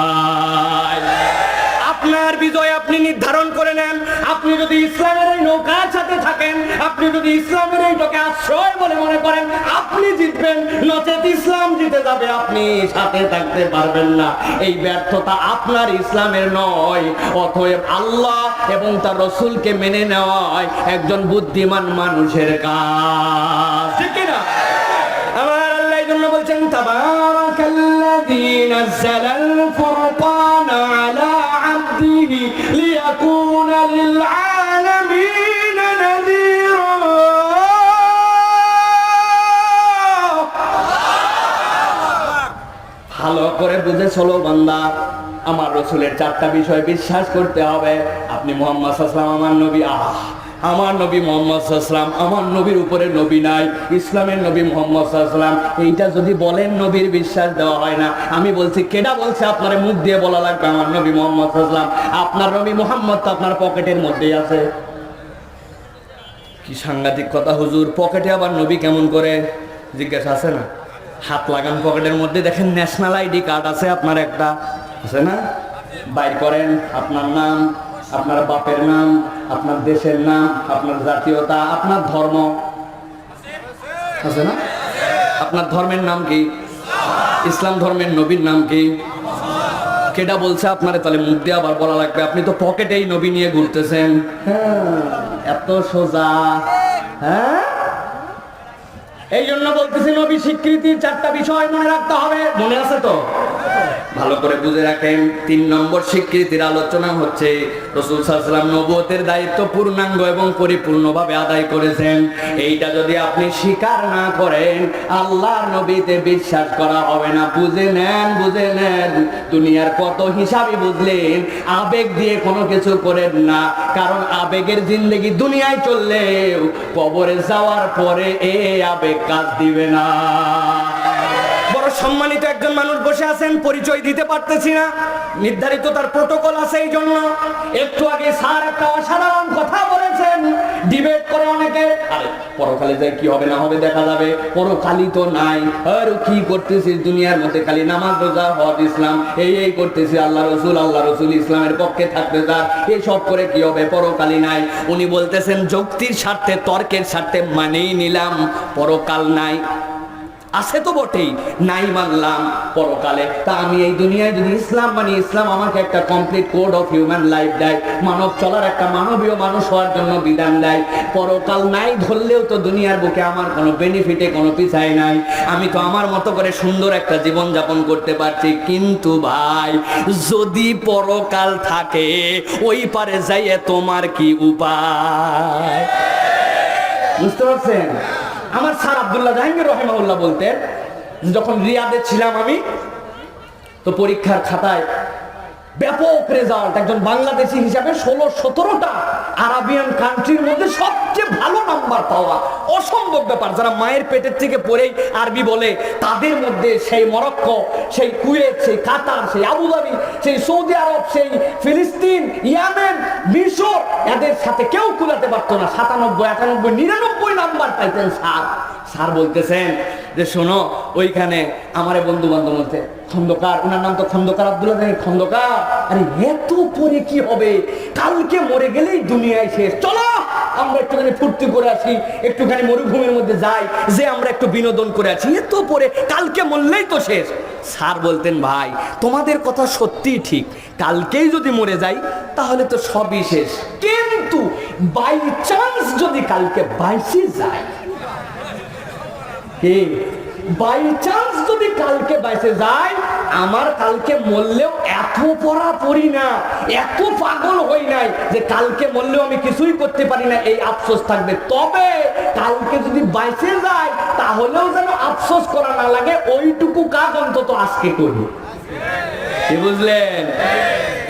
আপনার বিজয় আপনি নির্ধারণ করে নেন। আপনি যদি ইসলামের এই নৌকার সাথে থাকেন, আপনি যদি ইসলামের এইটাকে আশ্রয় বলে মনে করেন, আপনি জিতবেন, নচেত ইসলাম জিতে যাবে, আপনি সাথে থাকতে পারবেন না। এই ব্যর্থতা আপনার, ইসলামের নয়। অতএব আল্লাহ এবং তার রাসূলকে মেনে নেওয়াই একজন বুদ্ধিমান মানুষের কাজ, ঠিক কিনা? আমার আল্লাহ এই জন্য বলছেন, তাবারাকাল্লাযী নাযালাল ফুরকানা আলা আবদিহি লিয়াকুনা লিল আলামিনা নাযীরা। ভালো করে বুঝে চলো বান্দা। আমার রাসূলের 4টা বিষয় বিশ্বাস করতে হবে। আপনি মুহাম্মদ সাল্লাল্লাহু আলাইহি ওয়াসাল্লাম আমার নবী, আমার নবী মুহাম্মদ সাল্লাল্লাহু আলাইহি ওয়াসাল্লাম, আমার নবীর উপরে নবী নাই, ইসলামের নবী মুহাম্মদ সাল্লাল্লাহু আলাইহি ওয়াসাল্লাম। এইটা যদি বলেন নবীর বিশ্বাস দেওয়া হয় না। আমি বলছি, কেডা বলছে আপনারে মুখ দিয়ে বলা লাগবে আমার নবী মুহাম্মদ সাল্লাল্লাহু আলাইহি ওয়াসাল্লাম? আপনার নবী মুহাম্মদ তো আপনার পকেটের মধ্যেই আছে। কি সাংঘাতিক কথা হুজুর, পকেটে আবার নবী কেমন করে? জিজ্ঞাসা আছে না? হাত লাগান পকেটের মধ্যে, দেখেন ন্যাশনাল আইডি কার্ড আছে আপনার, একটা আছে না? বাইর করেন, আপনার নাম, আপনার বাপের নাম, আপনার দেশের নাম, আপনার জাতীয়তা, আপনার ধর্ম আছে না? আপনার ধর্মের নাম কি? ইসলাম ধর্মের নবীর নাম কি? কেডা বলছে আপনারে তাহলে মুখ দিয়ে আবার বলা লাগবে? আপনি তো পকেটেই নবী নিয়ে ঘুরতেছেন। হ্যাঁ, এত সোজা। হ্যাঁ, এই জন্য বলতেছি নবী স্বীকৃতির 4টা বিষয় মনে রাখতে হবে। মনে আছে তো? ভালো করে বুঝে রাখেন। 3 নম্বর স্বীকৃতির আলোচনা হচ্ছে, রাসূল সাল্লাল্লাহু আলাইহি ওয়াসাল্লাম নবুয়তের দায়িত্ব পূর্ণাঙ্গ এবং পরিপূর্ণভাবে আদায় করেছেন। এইটা যদি আপনি স্বীকার না করেন, আল্লাহর নবীতে বিশ্বাস করা হবে না। বুঝে নেন, বুঝে নেন। দুনিয়ার কত হিসাবই বুঝলেন, আবেগ দিয়ে কোনো কিছু করেন না। কারণ আবেগের জিন্দেগি দুনিয়ায় চললেও কবরে যাওয়ার পরে এই আবেগ কাজ দিবে না। বড় সম্মানিত একজন মানুষ বসে আছেন, পরিচয় দিতে পারতেছি না, নির্ধারিত তার প্রটোকল আছে। এই জন্য একটু আগে স্যার একটা অসাধারণ কথা বলেছেন। ডিবেট করে অনেকে, আরে পরকালে যায় কি হবে না হবে দেখা যাবে, পরকালই তো নাই। আর কি করতেছিস দুনিয়ার মধ্যে? খালি নামাজ, রোজা, হজ, ইসলাম, এই করতেছি। আল্লাহ রসুল ইসলামের পক্ষে থাকতে যা, এসব করে কি হবে? পরকালই নাই। উনি বলতেছেন যুক্তির স্বার্থে, তর্কের স্বার্থে মানেই নিলাম পরকাল নাই। আছে তো বটেই, নাই মানলাম পরকালে। তা আমি এই দুনিয়ায় যদি ইসলাম মানি, ইসলাম আমাকে একটা complete code of human life দেয়, মানব চলার একটা মানবীয় মানুষ হওয়ার জন্য বিধান দেয়। পরকাল নাই ধরলেও তো দুনিয়ার বুকে আমার কোনো বেনিফিটে কোনো পিছাই নাই, আমি তো আমার মতো করে সুন্দর একটা জীবন যাপন করতে পারছি। কিন্তু ভাই, যদি পরকাল থাকে, ওই পারে যাইয়ে তোমার কি উপায়? বুঝতে পারছেন? আমার স্যার আব্দুল্লাহ জাহাঙ্গীর রহিমাহুল্লাহ বলতেন, যখন রিয়াদে ছিলাম আমি, তো পরীক্ষার খাতায় ব্যাপক রেজাল্ট, একজন বাংলাদেশি হিসাবে 16-17টা আরাবিয়ান কান্ট্রির মধ্যে সবচেয়ে ভালো নাম্বার পাওয়া অসম্ভব ব্যাপার। যারা মায়ের পেটের থেকে পড়েই আরবি বলে, তাদের মধ্যে সেই মরক্কো, সেই কুয়েত, সেই কাতার, সেই আবুধাবি, সেই সৌদি আরব, সেই ফিলিস্তিন, ইয়ামেন, মিশর, এদের সাথে কেউ কুলাতে পারতো না। 97, 98, 99 নাম্বার পাইতেন স্যার। স্যার বলতেছেন যে শোনো, ওইখানে আমার বন্ধু বান্ধব বলতে খন্দকার, ওনার নাম তো খন্দকার, আব্দুল্লাহ খন্দকার, আরে এত পরে কি হবে, কালকে মরে গেলেই দুনিয়ায় শেষ, চলো আমরা একটুখানি ফুর্তি করে আসি, একটুখানি মরুভূমির মধ্যে যাই, যে আমরা একটু বিনোদন করে আছি, এত পরে কালকে মরলেই তো শেষ। স্যার বলতেন, ভাই তোমাদের কথা সত্যিই ঠিক, কালকেই যদি মরে যাই তাহলে তো সবই শেষ, কিন্তু বাই চান্স যদি কালকে বাইসে যায়, বাই চান্স যদি কালকে বাইসে যায়, আমার কালকে মরলেও এত পড়া পড়ি না, এত পাগল হই নাই যে কালকে মরলেও আমি কিছুই করতে পারি না, এই আফসোস থাকবে। তবে কালকে যদি বাইসে যায়, তাহলেও যেন আফসোস করা না লাগে, ওইটুকু কাজ অন্তত আজকে করি। কি বুঝলেন?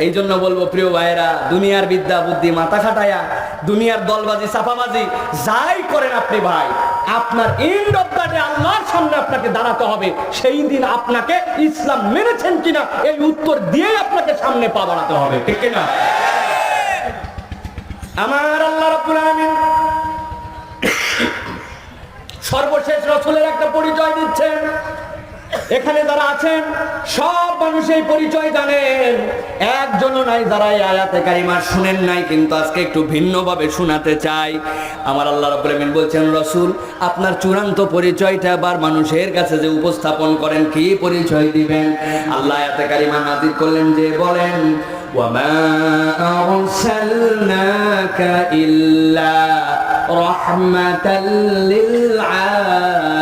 এই জন্য বলবো প্রিয় ভাইয়েরা, দুনিয়ার বিদ্যা বুদ্ধি মাথা খাটায়া, দুনিয়ার দলবাজি চাপাবাজি যাই করেন আপনি ভাই, আপনার এন্ড অফ দ্য ডে আল্লাহর সামনে আপনাকে দাঁড়াতে হবে। সেই দিন আপনাকে ইসলাম মেনেছেন কিনা এই উত্তর দিয়ে আপনাকে সামনে পা বাড়াতে হবে, ঠিক কিনা? আমার আল্লাহ রাব্বুল আলামিন সর্বশেষ রাসূলের একটা পরিচয় দিচ্ছেন। এখানে যারা আছেন সব মানুষ এই পরিচয় জানেন, একজনও নাই যারা এই আয়াতে কারিমা শুনেন নাই, কিন্তু আজকে একটু ভিন্নভাবে শোনাতে চাই। আমার আল্লাহ রাব্বুল আলামিন বলছেন, রাসূল আপনার চূড়ান্ত পরিচয়টা আবার মানুষের কাছে যে উপস্থাপন করেন, কি পরিচয় দিবেন? আল্লাহ আয়াতে কারিমা নাযিল করলেন যে বলেন, ওয়ামা আরসালনাকা ইল্লা রাহমাতাল লিল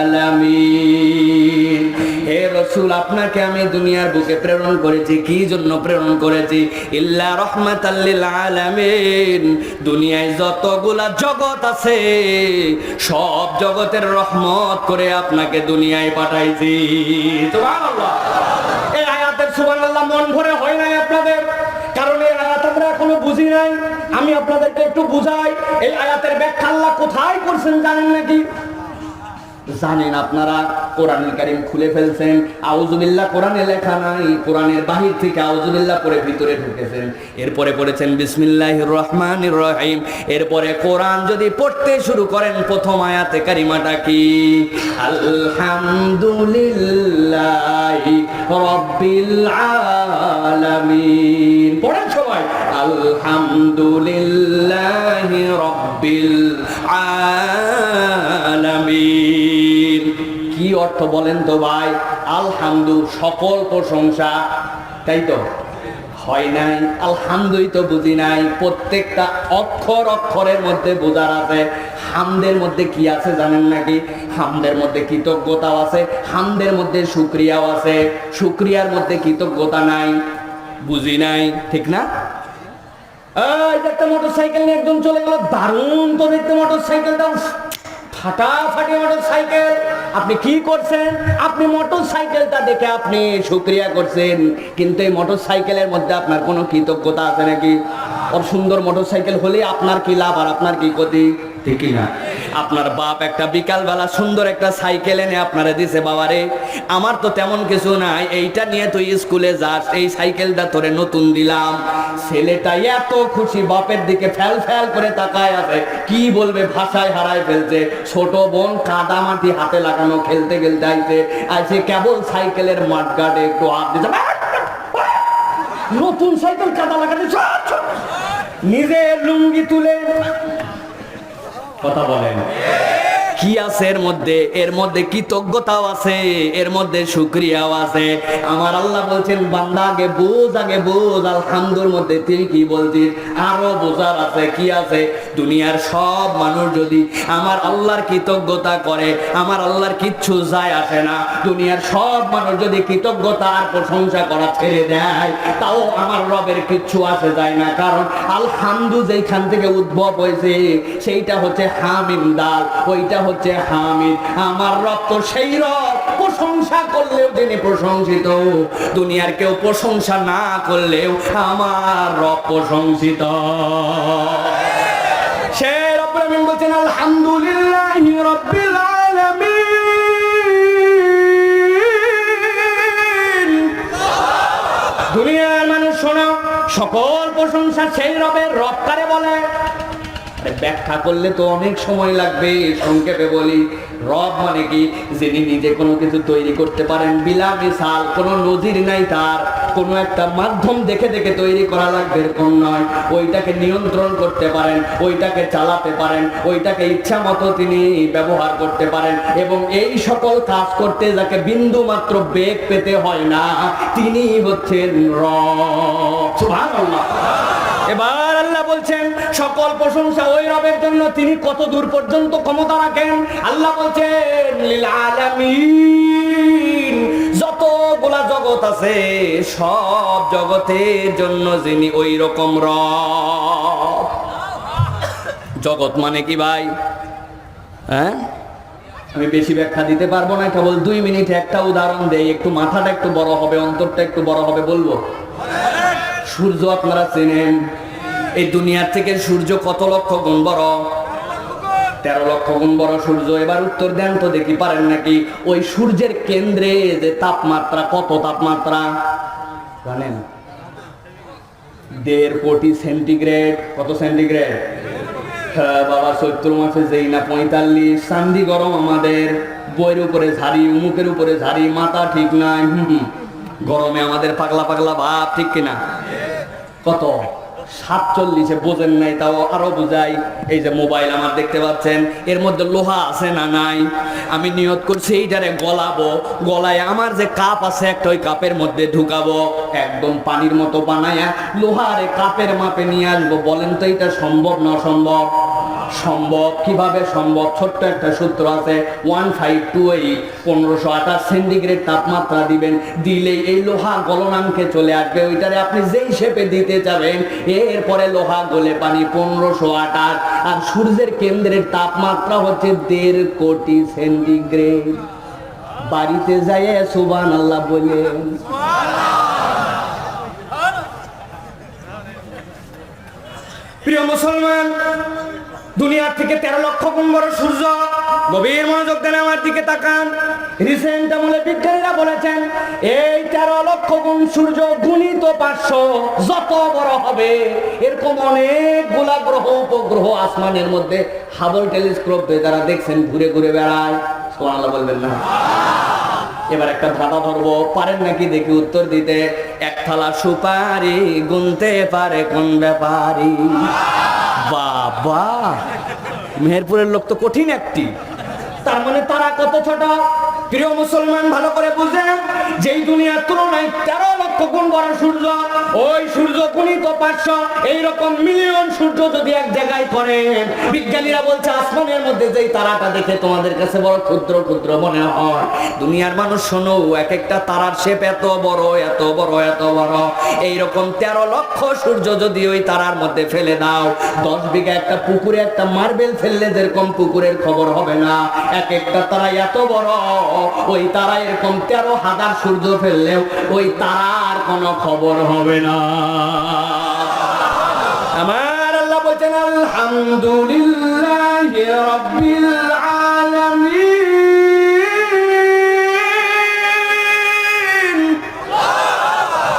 আলামিন। হে রাসূল, আপনাকে আমি দুনিয়ার বুকে প্রেরণ করেছি, কি জন্য প্রেরণ করেছি? ইল্লা রাহমাতাল লিল আলামিন, দুনিয়ায় যতগুলা জগৎ আছে সব জগতের রহমত করে আপনাকে দুনিয়ায় পাঠাইছি। সুবহানাল্লাহ। এই আয়াতের সুবহানাল্লাহ মন ভরে হয় নাই আপনাদের, কারণ এই আয়াত আমরা এখনো বুঝি নাই। আমি আপনাদেরকে একটু বুঝাই, এই আয়াতের ব্যাখ্যা আল্লাহ কোথায় করছেন জানেন নাকি? জানেন আপনারা? কোরআনুল কারীম খুলে ফেলছেন, আউযুবিল্লাহ কোরআনে লেখা নাই, কোরআনের বাহির থেকে আউযুবিল্লাহ পড়ে ভিতরে ঢুকেছেন, এরপরে পড়েছেন বিসমিল্লাহির রহমানির রহিম। এরপরে কোরআন যদি পড়তে শুরু করেন, প্রথম আয়াতে কারিমাটা কি? আলহামদুলিল্লাহি রাব্বিল আলামিন। পড়েন সবাই, আলহামদুলিল্লাহি রাব্বিল আলামিন। কি অর্থ বলেন তো ভাই? আলহামদু সকল প্রশংসা, তাই তো? হয় নাই, আলহামদুই তো বুঝি নাই। প্রত্যেকটা অক্ষর অক্ষরের মধ্যে বোঝার আছে। হামদের মধ্যে কি আছে জানেন নাকি? হামদের মধ্যে কৃতজ্ঞতাও আছে, হামদের মধ্যে শুকরিয়াও আছে। শুকরিয়ার মধ্যে কৃতজ্ঞতা নাই, বুঝি নাই, ঠিক না? এই যে একটা মোটরসাইকেল নিয়ে একজন চলে গেল, দারুণ তো দেখতে মোটরসাইকেলটা, ফাটাফাটি মোটরসাইকেল। আপনি কি করছেন? আপনি মোটরসাইকেলটা দেখে আপনি শুকরিয়া করছেন, কিন্তু এই মোটরসাইকেলের মধ্যে আপনার কোনো কৃতজ্ঞতা আছে নাকি? ওর সুন্দর মোটরসাইকেল হলে আপনার কি লাভ আর আপনার কি ক্ষতি, ঠিক না? আপনার বাপ একটা বিকালবেলা সুন্দর একটা সাইকেল এনে আপনারে দিছে, বাবা রে আমার তো তেমন কিছু নাই, এইটা নিয়ে তুই স্কুলে যাস, এই সাইকেলটা তোরে নতুন দিলাম। ছেলেটা এত খুশি, বাপের দিকে ফ্যাল ফ্যাল করে তাকায় আছে, কি বলবে ভাষায় হারায় ফেলছে। ছোট বোন কাদা মাটি হাতে লাগানো খেলতে খেলতে আইছে, আইছে কেবল সাইকেলের মাঠগাটে একটু হাত দিতে, নতুন সাইকেল কাদা লাগাতে, নিজের লুঙ্গি তুলে কথা বলেন, কি আছে এর মধ্যে কৃতজ্ঞতাও আছে, এর মধ্যে শুকরিয়াও আছে। আমার আল্লাহ বলছেন বান্দা আগে বোঝ আলহামদুর মধ্যে তুই কি বলছিস, আরো বোঝার আছে। কি আছে? দুনিয়ার সব মানুষ যদি আমার আল্লাহর কৃতজ্ঞতা করে, আমার আল্লাহর কিচ্ছু যায় আসে না। দুনিয়ার সব মানুষ যদি কৃতজ্ঞতা আর প্রশংসা করা ছেড়ে দেয়, তাও আমার রবের কিচ্ছু আসে যায় না। কারণ আলহামদু যেখান থেকে উদ্ভব হয়েছে সেইটা হচ্ছে হামিম দাল, ওইটা হচ্ছে হামিদ। আমার রব তো সেই রব, প্রশংসা করলেও যিনি প্রশংসিত, দুনিয়ার কেউ প্রশংসা না করলেও আমার রব প্রশংসিত। সে রব্বুল আলামিন বলেন আলহামদুলিল্লাহি রাব্বিল আলামিন। দুনিয়ার মানুষ শোনো, সকল প্রশংসা সেই রবের। রব কারে বলে? ব্যাখ্যা করলে তো অনেক সময় লাগবে, সংক্ষেপে বলি। রব মানে কি? যিনি নিজে কোনো কিছু তৈরি করতে পারেন বিলা মিসাল, কোনো নজির নাই তার। কোনো একটা মাধ্যম দেখে দেখে তৈরি করা লাগবে এরকম নয়। ওইটাকে নিয়ন্ত্রণ করতে পারেন, ওইটাকে চালাতে পারেন, ওইটাকে ইচ্ছা মতো তিনি ব্যবহার করতে পারেন। এবং এই সকল কাজ করতে যাকে বিন্দু মাত্র বেগ পেতে হয় না, তিনি হচ্ছেন রব। সুবহানাল্লাহ। এবার আল্লাহ বলছেন সকল প্রশংসা ওই রবের জন্য, তিনি কত দূর পর্যন্ত ক্ষমতা রাখেন। আল্লাহ বলছেন লিল আলামিন, যতগুলা জগৎ আছে সব জগতের জন্য যিনি ওই রকম রব। জগৎ মানে কি ভাই? হ্যাঁ, আমি বেশি ব্যাখ্যা দিতে পারবো না, কেবল 2 মিনিটে একটা উদাহরণ দেই, একটু মাথাটা একটু বড় হবে, অন্তরটা একটু বড় হবে। বলবো সূর্য আপনারা চেনেন, এই দুনিয়ার থেকে সূর্য কত লক্ষ গুণ বড়? 13 লক্ষ গুণ বড় সূর্য। এবার উত্তর দেন তো দেখি, পারেন নাকি? ওই সূর্যের কেন্দ্রে যে তাপমাত্রা, কত তাপমাত্রা জানেন? 1.5 কোটি সেন্টিগ্রেড। কত সেন্টিগ্রেড? হ্যাঁ বাবা, চৈত্র মাসে যেই না 45। চান্দি গরম আমাদের, বইয়ের উপরে ঝাড়ি, উমুকের উপরে ঝাড়ি, মাথা ঠিক নাই। গরমে আমাদের পাগলা পাগলা ভাব, ঠিক কিনা? কত? 47-এ বোঝেন নাই, তাও আরো বুঝাই। এই যে মোবাইল আমার দেখতে পাচ্ছেন, এর মধ্যে লোহা আছে না নাই? আমি নিয়ত করছি এইটারে গলাবো, গলায় আমার যে কাপ আছে একটা, ওই কাপের মধ্যে ঢুকাবো, একদম পানির মতো বানায়া লোহার কাপের মাপে নিয়ে আসবো। বলেন তো এটা সম্ভব না অসম্ভব? সম্ভব। কিভাবে সম্ভব? ছোট্ট একটা সূত্র আছে, 1528 1528 সেন্টিগ্রেড তাপমাত্রা দিবেন, দিলেই এই লোহা গলনাঙ্কে চলে আসবে। ওইটারে আপনি যেই শেপে দিতে যাবেন, এরপরে লোহা গলে পানি 1528। আর সূর্যের কেন্দ্রের তাপমাত্রা হচ্ছে 1.5 কোটি সেন্টিগ্রেড। বাড়িতে যায় সুবহানাল্লাহ বলেন। প্রিয় মুসলমান, দুনিয়ার থেকে 13 লক্ষ গুণ বড় সূর্য। গভীর মনোযোগ দেন, আমার দিকে তাকান। রিসেন্ট আমলে বিজ্ঞানীরা বলেছেন এই 13 লক্ষ গুণ সূর্য গুণিত 500 যত বড় হবে, এরকম অনেকগুলা গ্রহ উপগ্রহ আসমানের মধ্যে হাবল টেলিস্কোপে যারা দেখছেন ঘুরে ঘুরে বেড়ায়। সুবহানাল্লাহ বলবেন না? এবার একটা ধাঁধা ধরবো, পারেন নাকি দেখি উত্তর দিতে। এক থালা সুপারি গুনতে পারে কোন ব্যাপারী? বাবা, মেহেরপুরের লোক তো কঠিন একটি। তার মানে তারা কত ছোট? প্রিয় মুসলমান, ভালো করে বুঝেন, যেই দুনিয়ার তুলনায় 13 লক্ষ গুণ বড় সূর্য, ওই সূর্য গুণিত 500, এইরকম মিলিয়ন সূর্য যদি এক জায়গায় করেন, বিজ্ঞানীরা বলছে আসমানের মধ্যে যেই তারাটা দেখে তোমাদের কাছে বড় ক্ষুদ্র ক্ষুদ্র মনে হয়, দুনিয়ার মানুষ শোনো, এক একটা তারার শেপ এত বড় এত বড় এত বড়। এইরকম 13 লক্ষ সূর্য যদি ওই তারার মধ্যে ফেলে দাও, 10 বিঘা একটা পুকুরে একটা মার্বেল ফেললে যেরকম পুকুরের খবর হবে না, এক একটা তারা এত বড়, ওই তারা এরকম 13,000 সূর্য ফেললেও ওই তারার কোনো খবর হবে না। আমার আল্লাহ বলছেন আলহামদুলিল্লাহি রাব্বিল আলামিন।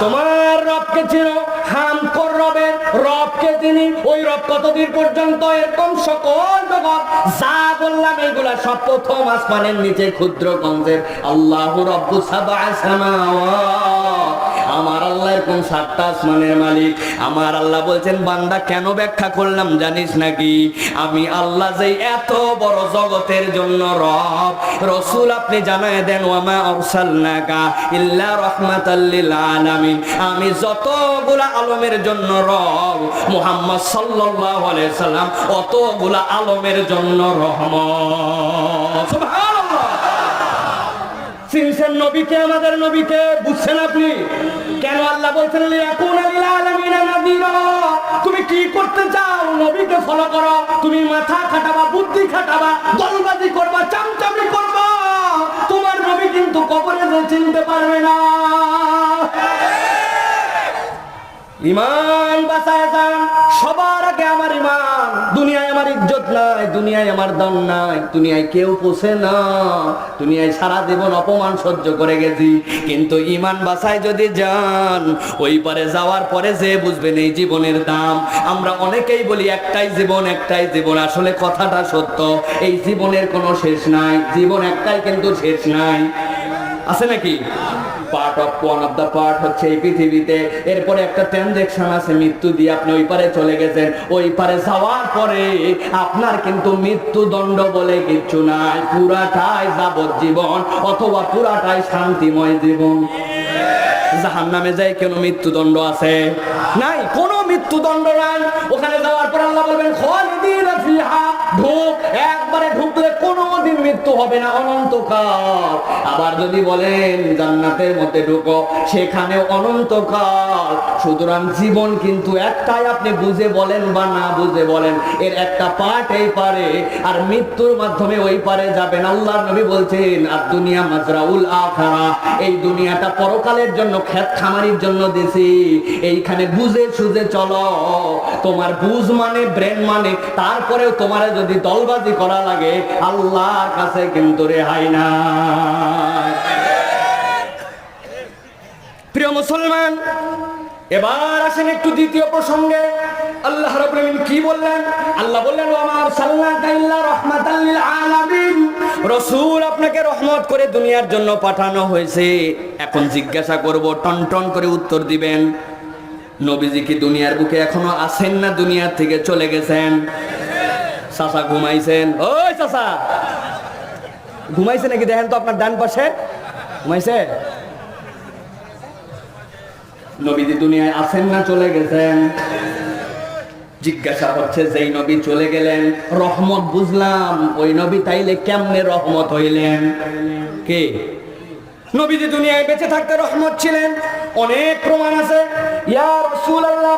তোমার রবকে চিনো, হাম কর রবের রবকে চিনি। ওই রব কতদিন পর্যন্ত? এরকম সকল জগৎ যা বললাম এগুলা সব প্রথম আসমানের নিচে ক্ষুদ্র কঞ্চের। আল্লাহু রাব্বুস সাবআ সামাওয়াত, আমার আল্লাহ এরকম 7টা আসমানের মালিক। আমার আল্লাহ বলছেন, বান্দা কেন ব্যাখ্যা করলাম জানিস নাকি? আমি আল্লাহ যে এত বড় জগতের জন্য রব, রাসূল আপনি জানায় দেন, ওয়ামা আরসালনাকা ইল্লা রাহমাতাল লিল আলামিন। আমি যতগুলা আলমের জন্য রব, মুহাম্মদ সাল্লাল্লাহু আলাইহি সাল্লাম অতগুলা আলমের জন্য রহমত। সুবহানাল্লাহ। চিনছেন নবীকে, আমাদের নবীকে? বুঝছেন আপনি কেন আল্লাহ বলছেন লিয়াকুনা লিল আলামিনা নাযীরা? তুমি কি করতে চাও? নবীকে ফলো করো। তুমি মাথা খাটাবা, বুদ্ধি খাটাবা, দলবাজি করবা, চামচামি করবা, তোমার নবী কিন্তু কবরে যে চিনতে পারবে না। ইমান বাঁচায় যান। সবার আগে আমার ইমান। দুনিয়ায় আমার ইজ্জত নাই, দুনিয়ায় আমার দাম নাই, দুনিয়ায় কেউ পোষে না, দুনিয়ায় সারা জীবন অপমান সহ্য করে গেছি, কিন্তু ইমান বাঁচায় যদি যান, ওই পারে যাওয়ার পরে যে বুঝবেন এই জীবনের দাম। আমরা অনেকেই বলি একটাই জীবন, একটাই জীবন। আসলে কথাটা সত্য, এই জীবনের কোনো শেষ নাই। জীবন একটাই, কিন্তু শেষ নাই। আছে নাকি? Part of one of the part হচ্ছে এই পৃথিবীতে। এরপরে একটা ট্রানজাকশন আছে, মৃত্যু দিয়ে আপনি ওই পারে চলে গেছেন। ওই পারে যাওয়ার পরে আপনার কিন্তু মৃত্যুদণ্ড বলে কিচ্ছু নাই। পুরাটাই যাবজ্জীবন অথবা পুরাটাই শান্তিময় জীবন। জাহান্নামে যায় কেন মৃত্যুদণ্ড আছে? নাই, কোনো মৃত্যুদণ্ড নাই। ওখানে যাওয়ার পর আল্লাহ বলবেন খালিদিনা ফিহা, ঢুক। একবারে ঢুকলে কোনোদিন মৃত্যু হবে না, অনন্তকাল। আবার যদি বলেন জান্নাতের মধ্যে ঢুকো, সেখানে অনন্তকাল। সুতরাং জীবন কিন্তু একটাই, আপনি বুঝে বলেন বা না বুঝে বলেন, এর একটা পার্ট এই পারে, আর মৃত্যুর মাধ্যমে ওই পারে যাবেন। আল্লাহর নবী বলছেন আর দুনিয়া মাজরাউল আখিরা, এই দুনিয়াটা পরকালের জন্য, ক্ষেত খামারির জন্য দিছি। এইখানে বুঝে সুঝে চলো। তোমার বুঝ মানে, ব্রেন মানে, তারপরেও তোমারে যদি দলবাজি করা লাগে, আল্লাহর কাছে কিন্তু রেহাই নাই। প্রিয় মুসলমান, এবার আসেন একটু দ্বিতীয় প্রসঙ্গে। আল্লাহ রাব্বুল আলামিন কি বললেন? আল্লাহ বললেন ওয়া আরসালনাকা ইল্লা রাহমাতাল লিল আলামিন। রাসূল আপনাকে রহমত করে দুনিয়ার জন্য পাঠানো হয়েছে। এখন জিজ্ঞাসা করব, টনটন করে উত্তর দিবেন, নবীজি কি দুনিয়ার বুকে এখনো আছেন না দুনিয়া থেকে চলে গেছেন? চাচা ঘুমাইছেন? ওই চাচা ঘুমাইছে নাকি? দেখেন তো আপনার ডান পাশে, ঘুমাইছে? নবীজি দুনিয়ায় আছেন না চলে গেছেন? জিজ্ঞাসা হচ্ছে, যেই নবী চলে গেলেন রহমত বুঝলাম, ওই নবী তাইলে কেমনে রহমত হইলেন? কে? নবীজি দুনিয়ায় বেঁচে থাকতে রহমত ছিলেন। অনেক প্রমাণ আছে। ইয়া রাসূলুল্লাহ,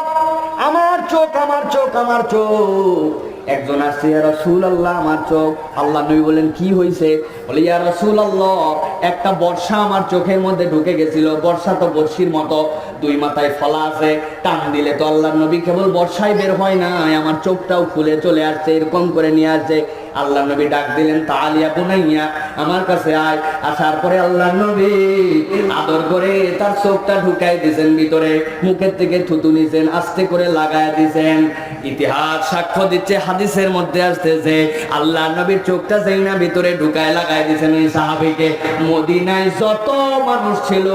আমার চোখ, আমার চোখ, আমার চোখ। একজন আসছে, ইয়া রাসূলুল্লাহ আমার চোখ। আল্লাহ নবী বলেন কি হয়েছে? বলে ইয়া রাসূলুল্লাহ, একটা বর্ষা আমার চোখের মধ্যে ঢুকে গেছিল। বর্ষা তো বর্ষির মতো, দুই মাথায় ফলা আছে, টান দিলে তো আল্লাহ নবী কেবল বর্ষায় বের হয় না, আমার চোখটাও খুলে চলে আসছে, এরকম করে নিয়ে আসছে। আল্লাহ নবী ডাক দিলেন, তাআলিয়া বুনাইয়া, আমার কাছে আয়। আসার পরে আল্লাহ নবী আদর করে তার চোখটা ঢুকাই দিয়েছেন ভিতরে, মুখের থেকে থুতু নিছেন, আস্তে করে লাগায় দিয়েছেন। ইতিহাস সাক্ষ্য দিচ্ছে, হাদিসের মধ্যে আসছে যে আল্লাহ নবীর চোখটা যেই না ভিতরে ঢুকায় লাগায় দিয়েছেন ওই সাহাবীকে, মদিনায় যত মানুষ ছিল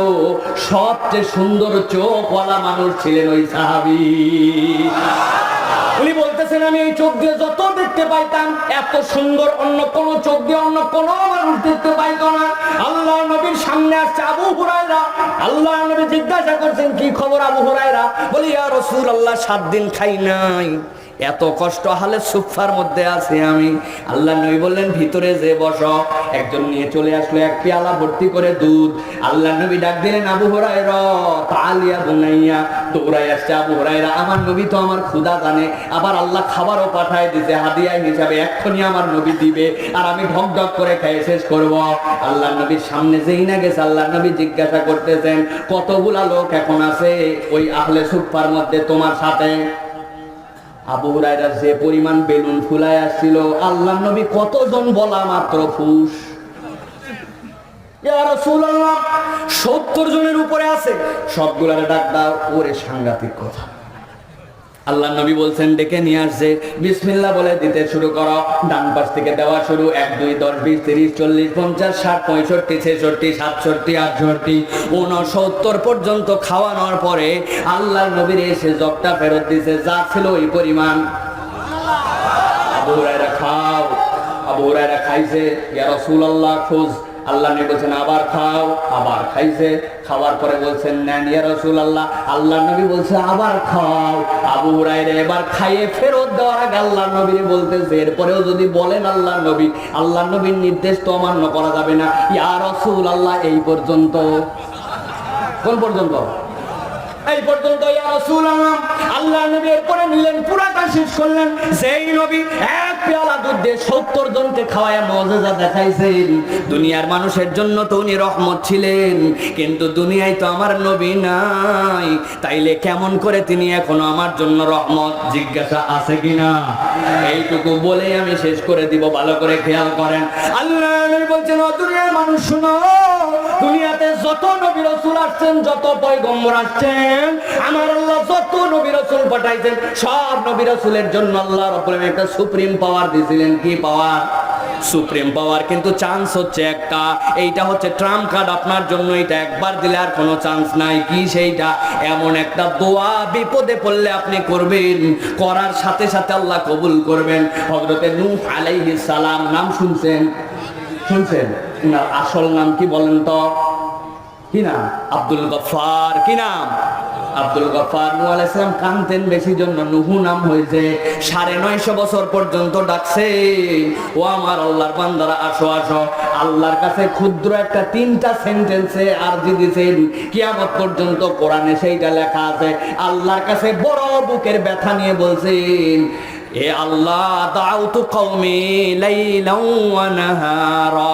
সবচেয়ে সুন্দর চোখওয়ালা মানুষ ছিলেন ওই সাহাবী। উনি বলতেছেন, আমি এই চোখ দিয়ে যত দেখতে পাইতাম, এত সুন্দর অন্য কোন চোখ দিয়ে অন্য কোন মানুষ দেখতে পাইতো না। আল্লাহ নবীর সামনে আসছে আবু হুরায়রা। আল্লাহ নবী জিজ্ঞাসা করছেন, কি খবর আবু হুরায়রা? বলি ইয়া রাসূলুল্লাহ, 7 দিন খাই নাই, এত কষ্ট হালে সুফার মধ্যে আছে আমি। আল্লাহ নবী বললেন, ভিতরে যে বসো। একজন নিয়ে চলে আসলো এক পেয়ালা ভর্তি করে দুধ। আল্লাহ নবী ডাক দিলেন, আবু হুরায়রা, তাআলিয়া বুনাইয়া। দৌড়াই আসছে আবু হুরায়রা। আমার নবী তো আমার ক্ষুধা জানে, আবার আল্লাহ খাবারও পাঠায় দিতে হাদিয়া হিসাবে, এক্ষুনি আমার নবী দিবে, আর আমি ঢক ঢক করে খেয়ে শেষ করব। আল্লাহ নবীর সামনে যেই না গেছে, আল্লাহ নবী জিজ্ঞাসা করতেছেন, কতগুলা লোক এখন আছে ওই আহলে সুফার মধ্যে তোমার সাথে? আবু হুরায়রা যে পরিমাণ বেলুন ফুলায় আসছিল, আল্লাহ নবী কতজন বলা মাত্র ফুস। ইয়া রাসূলুল্লাহ, 70 জনের উপরে আছে। সবগুলারে ডাক দাও। ওরে সাংঘাতিক কথা, আল্লাহ নবী বলছেন ডেকে নিয়ে আসছে, বিসমিল্লাহ বলে দিতে শুরু করো। ডান পাশ থেকে দেওয়া শুরু, 1 2 10 20 30 40 50 60 65 66 67 68 69 পর্যন্ত খাওয়ানোর পরে আল্লাহ নবীর এসে জগটা ফেরত দিছে, যা ছিল ওই পরিমাণ। আবু হুরায়রা খাও। আবু হুরায়রা খাইছে, ইয়া রাসূলুল্লাহ খুঁজ। আল্লাহ নবী বলছেন আবার খাও, আবার খাইছে। খাওয়ার পরে বলছেন নেন ইয়া রাসূলুল্লাহ। আল্লাহ নবী বলছে আবার খাও। আবু হুরায়রা এবার খাইয়ে ফেরত দেওয়ার আগে আল্লাহ নবীরে বলতেছে, এরপরেও যদি বলেন আল্লাহ নবী, আল্লাহ নবীর নির্দেশ তো অমান্য করা যাবে না। ইয়া রাসূলুল্লাহ এই পর্যন্ত। কোন পর্যন্ত? এই পর্যন্ত। ইয়া রাসূলুল্লাহ। আল্লাহ নবী এরপরে নিলেন, পুরাটা শেষ করলেন। যেই নবী এক পেয়ালা দুধ দিয়ে 70 জনকে খাওয়ায় মুজিজা দেখাইছেন, দুনিয়ার মানুষের জন্য তো উনি রহমত ছিলেন, কিন্তু দুনিয়ায় তো আমার নবী নাই, তাইলে কেমন করে তিনি এখনো আমার জন্য রহমত? জিজ্ঞাসা আছে কিনা? এইটুকু বলে আমি শেষ করে দিব, ভালো করে খেয়াল করেন। আল্লাহ নবী বলছেন, ও দুনিয়ার মানুষ শুনো, দুনিয়াতে যত নবী রাসূল আসছেন, যত পয়গম্বর আসছেন, আমার আল্লাহ যত নবী রাসূল পাঠাইছেন, সব নবী রাসূলের জন্য আল্লাহ রাব্বুল আলামিন একটা সুপ্রিম পাওয়ার দিয়েছিলেন। কি পাওয়ার? সুপ্রিম পাওয়ার। কিন্তু চান্স হচ্ছে একটা, এইটা হচ্ছে ট্রাম্প কার্ড আপনার জন্য। এটা একবার দিলে আর কোনো চান্স নাই। কি সেইটা? এমন একটা দোয়া বিপদে পড়লে আপনি করবেন, করার সাথে সাথে আল্লাহ কবুল করবেন। হযরতে নূহ আলাইহিস সালাম নাম শুনছেন? শুনছেন? না, আসল নাম কি বলেন তো? কি নাম? আব্দুল গফফার। কি নাম? আব্দুল গফফার। নূহ আলাইহিস সালাম কানতেন বেশি জন্য নুহু নাম হয়েছে। 950 বছর পর্যন্ত ডাকছে, ও আমার আল্লাহর বান্দারা আসো আসো। আল্লাহর কাছে ক্ষুদ্র একটা 3টা সেন্টেন্সে আরজি দিয়েছেন, কিয়ামত পর্যন্ত কোরআনে সেইটা লেখা আছে। আল্লাহর কাছে বড় বুকের ব্যথা নিয়ে বলছেন, এ আল্লাহ, দাউতু কওমি লাইলাও ওয়া নাহারা।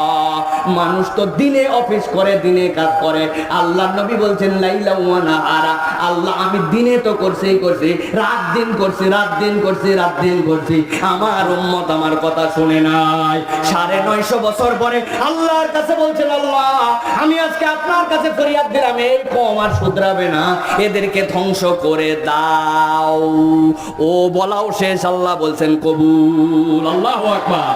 মানুষ তো দিনে অফিস করে, দিনে কাজ করে, আল্লাহ নবী বলছেন লাইলাও ওয়া নাহারা। আল্লাহ আমি দিনে তো করছি, রাত দিন করছি, রাত দিন করছি, রাত দিন করছি, আমার উম্মত আমার কথা শুনে নাই। 950 বছর পরে আল্লাহর কাছে বলছেন, আল্লাহ আমি আজকে আপনার কাছে ফরিয়াদ দিলাম, এই কম আর শুধরাবে না, এদেরকে ধ্বংস করে দাও। ও বলাও শেষ, আল্লাহ বলছেন কবুল। আল্লাহু আকবার।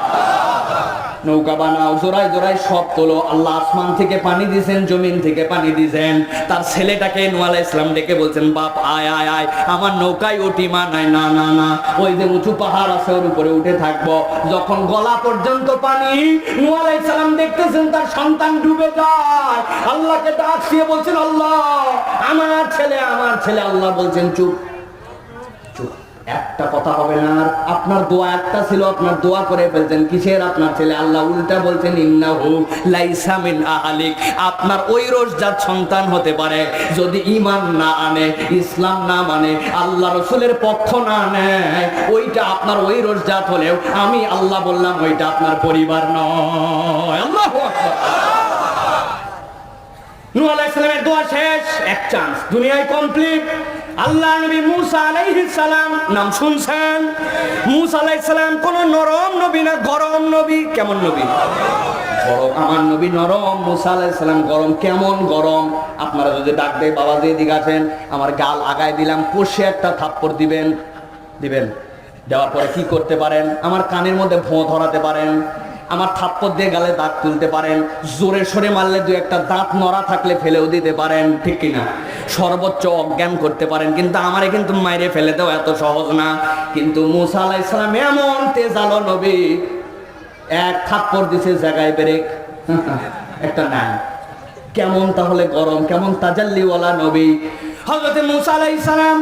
নৌকা বানাও, জোড়ায় জোড়ায় সব তোলো। আল্লাহ আসমান থেকে পানি দিয়েছেন, জমিন থেকে পানি দিয়েছেন। তার ছেলেটাকে নূহ আলাইহিস সালাম ডেকে বলছেন, বাপ আয় আয় আয়, আমার নৌকায় উঠি। মা নাই, না না না, ওই যে উঁচু পাহাড় আছে ওর উপরে উঠে থাকবো। যখন গলা পর্যন্ত পানি, নূহ আলাইহিস সালাম দেখতেছেন তার সন্তান ডুবে যায়। আল্লাহকে ডাক দিয়ে বলছেন, আল্লাহ আমার ছেলে, আমার ছেলে। আল্লাহ বলছেন চুপ, একটা কথা হবে না। আপনার দোয়া একটা ছিল, আপনার দোয়া করে ফেলছেন। কিসের আপনার ছেলে? আল্লাহ উল্টা বলছেন, ইন্নাহু লাইসা মিন আহলিক। আপনার ওই রোজজাত সন্তান হতে পারে, যদি ঈমান না আনে, ইসলাম না মানে, আল্লাহ রাসূলের পক্ষ না নেয়, ওইটা আপনার ওই রোজজাত হলেও আমি আল্লাহ বললাম ওইটা আপনার পরিবার নয়। আল্লাহু আকবার। নূহ আলাইহিস সালামের দোয়া শেষ, এক চান্স, দুনিয়ায় কমপ্লিট। আল্লাহ নবী মূসা আলাইহিস সালাম নাম শুনছেন? মূসা আলাইহিস সালাম কোন নরম নবী না, গরম নবী। কেমন নবী? গরম। আমার নবী নরম, মূসা আলাইহিস সালাম গরম। কেমন গরম? আপনারা যদি ডাক দেয়, বাবা যে এদিকে আসেন, আমার গাল আগায় দিলাম, কষে একটা থাপ্পড় দিবেন, দিবেন। দেওয়ার পরে কি করতে পারেন? আমার কানের মধ্যে ভোঁ ধরাতে পারেন, আমার থাপ্পড় দিয়ে গালে দাঁত তুলতে পারেন, জোরে সরে মারলে 2-1টা দাঁত নড়া থাকলে ফেলেও দিতে পারেন, ঠিক কিনা? সর্বোচ্চ অজ্ঞান করতে পারেন, কিন্তু আমারে কিন্তু মাইরে ফেলে দেওয়া এত সহজ না। কিন্তু মূসা আলাইহিস সালাম এমন তেজালো নবী, এক থাপ্পড় দিছে জায়গায় ব্রেক একটা নাই। কেমন তাহলে গরম, কেমন তাজাল্লিওয়ালা নবী হযরত মূসা আলাইহিস সালাম।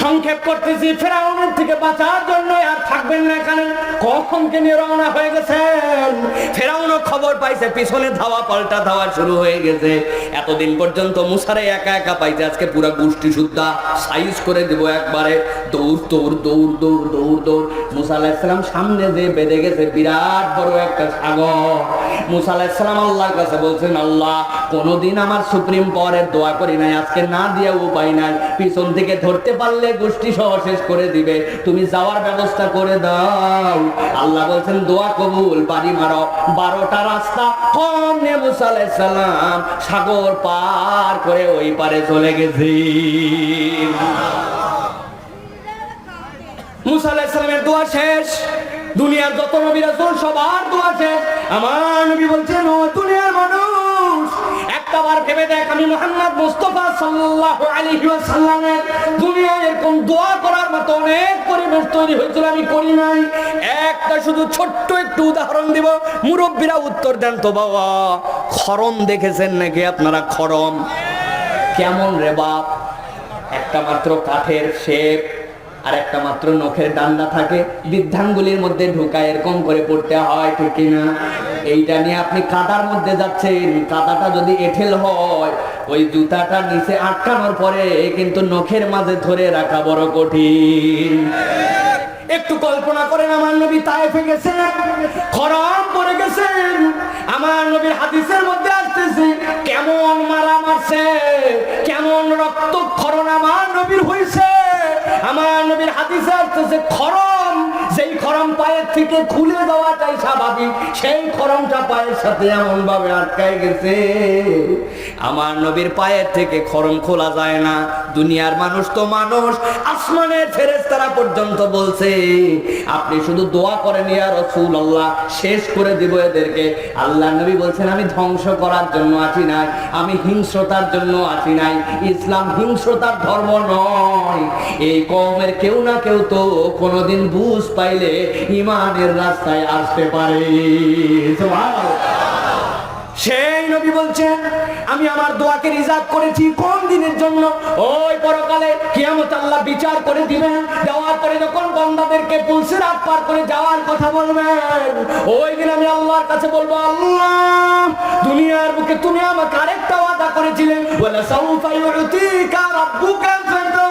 সংক্ষেপ করতেছি, ফেরাউনের থেকে বাঁচার জন্য আর থাকবেন না এখানে। কখন কে নিয়ে রওনা হয়ে গেছেন। ফেরাউনও খবর পাইছে, পিছনে ধাওয়া পাল্টা ধাওয়া শুরু হয়ে গেছে। এতদিন পর্যন্ত মূসারে একা একা পাইছে, আজকে পুরো গোষ্ঠী সুদ্ধা সাইজ করে দিব একবারে। দৌড় দৌড় দৌড় দৌড় দৌড় দৌড়। মূসা আলাইহিস সালাম সামনে যে বেঁধে গেছে বিরাট বড় একটা সাগর। মূসা আলাইহিস সালাম আল্লাহর কাছে বলছেন, আল্লাহ কোনদিন আমার সুপ্রিম পাওয়ারের দোয়া করি নাই, আজকে না দিয়া উপায় নাই, পিছন থেকে ধরতে পারলে গোষ্ঠী সহ শেষ করে দিবে, তুমি যাওয়ার ব্যবস্থা করে দাও। আল্লাহ বলছেন দোয়া কবুল, বাড়ি মারো। 12টা রাস্তা কমনে মূসা আলাইহিস সালাম সাগর পার করে ওই পারে চলে গেছে। মুসা আলাইহিস সালামের দোয়া শেষ, দুনিয়ার যত নবী রাসূল সবার দোয়া শেষ। আমার নবী বলছেন, ও দুনিয়ার মানুষ, একটাবার ভেবে দেখ, আমি মুহাম্মদ মুস্তাফা সাল্লাল্লাহু আলাইহি ওয়াসাল্লামের দুনিয়ায় এরকম দোয়া করার মতো অনেক পরিবেশ তৈরি হয়েছিল, আমি করি নাই। একটা শুধু ছোট্ট একটু উদাহরণ দিব, মুরব্বীরা উত্তর দেন তো বাবা। খরম দেখেছেন নাকি আপনারা? খরম কেমন রে বাপ? একটা মাত্র কাঠের শেপ আর একটা মাত্র নখের ডান্ডা থাকে, বৃদ্ধাঙ্গুলির মধ্যে ঢুকায় এরকম করে পড়তে হয়, ঠিক কিনা? এইটা নিয়ে আপনি কাদার মধ্যে যাচ্ছেন, কাদাটা যদি এঁঠেল হয়, ওই জুতাটা নিচে আটকানোর পরে কিন্তু নখের মাঝে ধরে রাখা বড় কঠিন। একটু কল্পনা করেন, আমার নবী তায়েফে গেছেন, খরম পড়ে গেছেন। আমার নবীর হাদিসের মধ্যে আসতেছে কেমন মারা মারছে, কেমন রক্তক্ষরণ আমার নবীর হয়েছে। আমার নবীর হাদিসে আসতেছে খরম, যেই খরম পায়ের থেকে খুলে দেওয়াটাই স্বাভাবিক, সেই খরমটা পায়ের সাথে এমন ভাবে আটকায় গেছে। আমার নবীর পায়ের থেকে খরম খোলা যায় না। দুনিয়ার মানুষ তো মানুষ, আসমানের ফেরেশতারা পর্যন্ত বলছে, আপনি শুধু দোয়া করেন ইয়া রাসূলুল্লাহ, শেষ করে দিব এদেরকে। আল্লাহ নবী বলছেন, আমি ধ্বংস করার জন্য আসি নাই, আমি হিংস্রতার জন্য আসি নাই। ইসলাম হিংস্রতার ধর্ম নয়। এই কওমের কেউ না কেউ তো কোনোদিন বুঝ পাইলে ইমানের রাস্তায় আসতে পারে। সুবহানাল্লাহ। সেই নবী বলছেন, আমি আমার দোয়াকে রিজার্ভ করেছি কোন দিনের জন্য? ওই পরকালে কিয়ামত আল্লাহ বিচার করে দিবেন, দেওয়ার পরে যখন বান্দাদেরকে পুলসিরাত পার করে যাওয়ার কথা বলবেন, ওই দিন আমি আল্লাহর কাছে বলবো, আল্লাহ দুনিয়ার বুকে তুমি আমাকে আরেকটা ওয়াদা করেছিলেন, ওয়ালা সাউফা ইউতিকা রাব্বুকা ফাতারদা।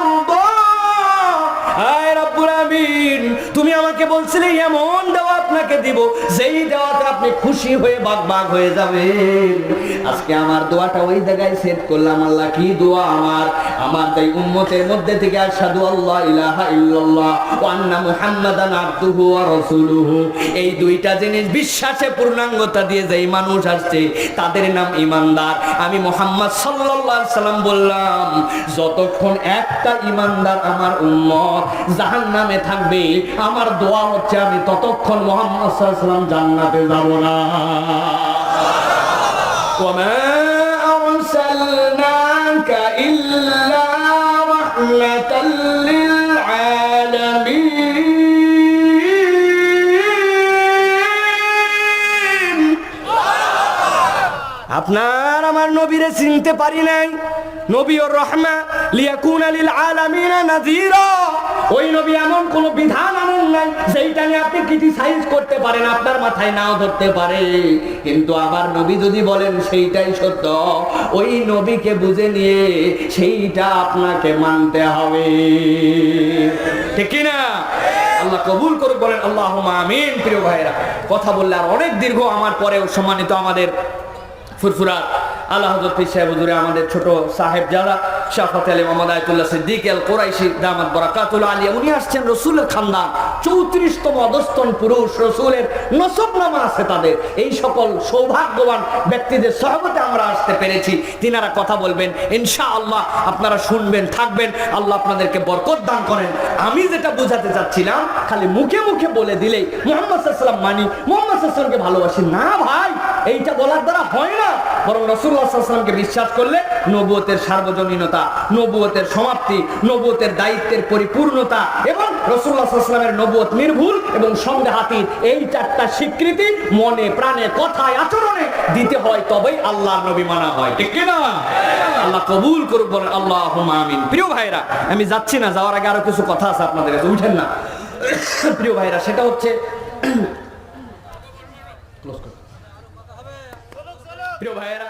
আয় রব্বুল আমিন, তুমি আমাকে বলছিলে এমন দেওয়া আপনাকে দিব, যেই দেওয়াতে আপনি খুশি হয়ে বাগ হয়ে যাবেন। আজকে আমার দোয়াটা ওই জায়গায় সেট করলাম। আল্লাহ কি দোয়া আমার তাই উম্মতের মধ্যে থেকে আশহাদু আল্লা ইলাহা ইল্লাল্লাহ ওয়া আন্না মুহাম্মাদান আবদুহু ওয়া রাসূলুহু, এই দুইটা জিনিস বিশ্বাসে পূর্ণাঙ্গতা দিয়ে যেই মানুষ আসছে তাদের নাম ঈমানদার। আমি মুহাম্মদ সাল্লাল্লাহু আলাইহি সাল্লাম বললাম, যতক্ষণ একটা ঈমানদার আমার উম্মত জাহান্নামে থাকবে, আমার দোয়া হচ্ছে আমি ততক্ষণ মুহাম্মদ সাল্লাল্লাহু আলাইহি সাল্লাম জান্নাতে যাব না। ওয়ামা আরসালনাকা ইল্লা রাহমাতাল লিল আলামিন। আপনার আমার নবীরে চিনতে পারি নাই। নবী ওর রহমা লিয়াকুনা লিল আলামিনা নাযীরা। ওই নবী এমন কোন বিধান আনেন নাই যেইটা নিয়ে আপনি ক্রিটিসাইজ করতে পারেন, আপনার মাথায় নাও ধরতে পারে, কিন্তু আবার নবী যদি বলেন সেইটাই সত্য, ওই নবীকে বুঝে নিয়ে সেইটা আপনাকে মানতে হবে, ঠিক কি না? আল্লাহ কবুল করুক, বলেন আল্লাহুম্মা আমিন। প্রিয় ভাইরা, কথা বললে আর অনেক দীর্ঘ, আমার পরেও সম্মানিত আমাদের ফুরফুরা আল্লাহ হযরত পীর সাহেব হুজুরে আমাদের ছোট সাহেব যারা শাফাত আলী মোহাম্মদ আয়াতুল্লাহ সিদ্দিক আল কুরাইশি দামাত বারাকাতুল আলিয়া, উনি আসছেন রসুলের খানদান, 34তম অধস্তন পুরুষ, রসুলের নসবনামা আছে তাদের। এই সকল সৌভাগ্যবান ব্যক্তিদের সহবতে আমরা আসতে পেরেছি। তিনারা কথা বলবেন ইনশাআল্লাহ, আপনারা শুনবেন, থাকবেন। আল্লাহ আপনাদেরকে বরকত দান করেন। আমি যেটা বোঝাতে চাচ্ছিলাম, খালি মুখে মুখে বলে দিলেই মুহাম্মদ সাল্লাল্লাহু আলাইহি ওয়াসাল্লাম মানি, মুহাম্মদ সাল্লাল্লাহু আলাইহি ওয়াসাল্লামকে ভালোবাসি না ভাই, এইটা বলার দ্বারা হয় না। বরং রাসূলুল্লাহ সাল্লাল্লাহু আলাইহি ওয়াসাল্লামকে বিশ্বাস করলে নবুয়তের সার্বজনীনতা, নবুয়তের সমাপ্তি, নবুয়তের দায়িত্বের পরিপূর্ণতা এবং রাসূলুল্লাহ সাল্লাল্লাহু আলাইহি ওয়াসাল্লামের নবুয়ত নির্ভুল এবং সংঘাতীত, এই চারটা স্বীকৃতি মনে প্রাণে কথায় আচরণে দিতে হয়, তবেই আল্লাহর নবী মানা হয়, ঠিক কি না? আল্লাহ কবুল করুক, বলেন আল্লাহুম্মা আমিন। প্রিয় ভাইরা, আমি যাচ্ছি না, যাওয়ার আগে আরো কিছু কথা আছে আপনাদের কাছে, উঠেন না। প্রিয় ভাইরা, সেটা হচ্ছে প্রিয় ভাইয়েরা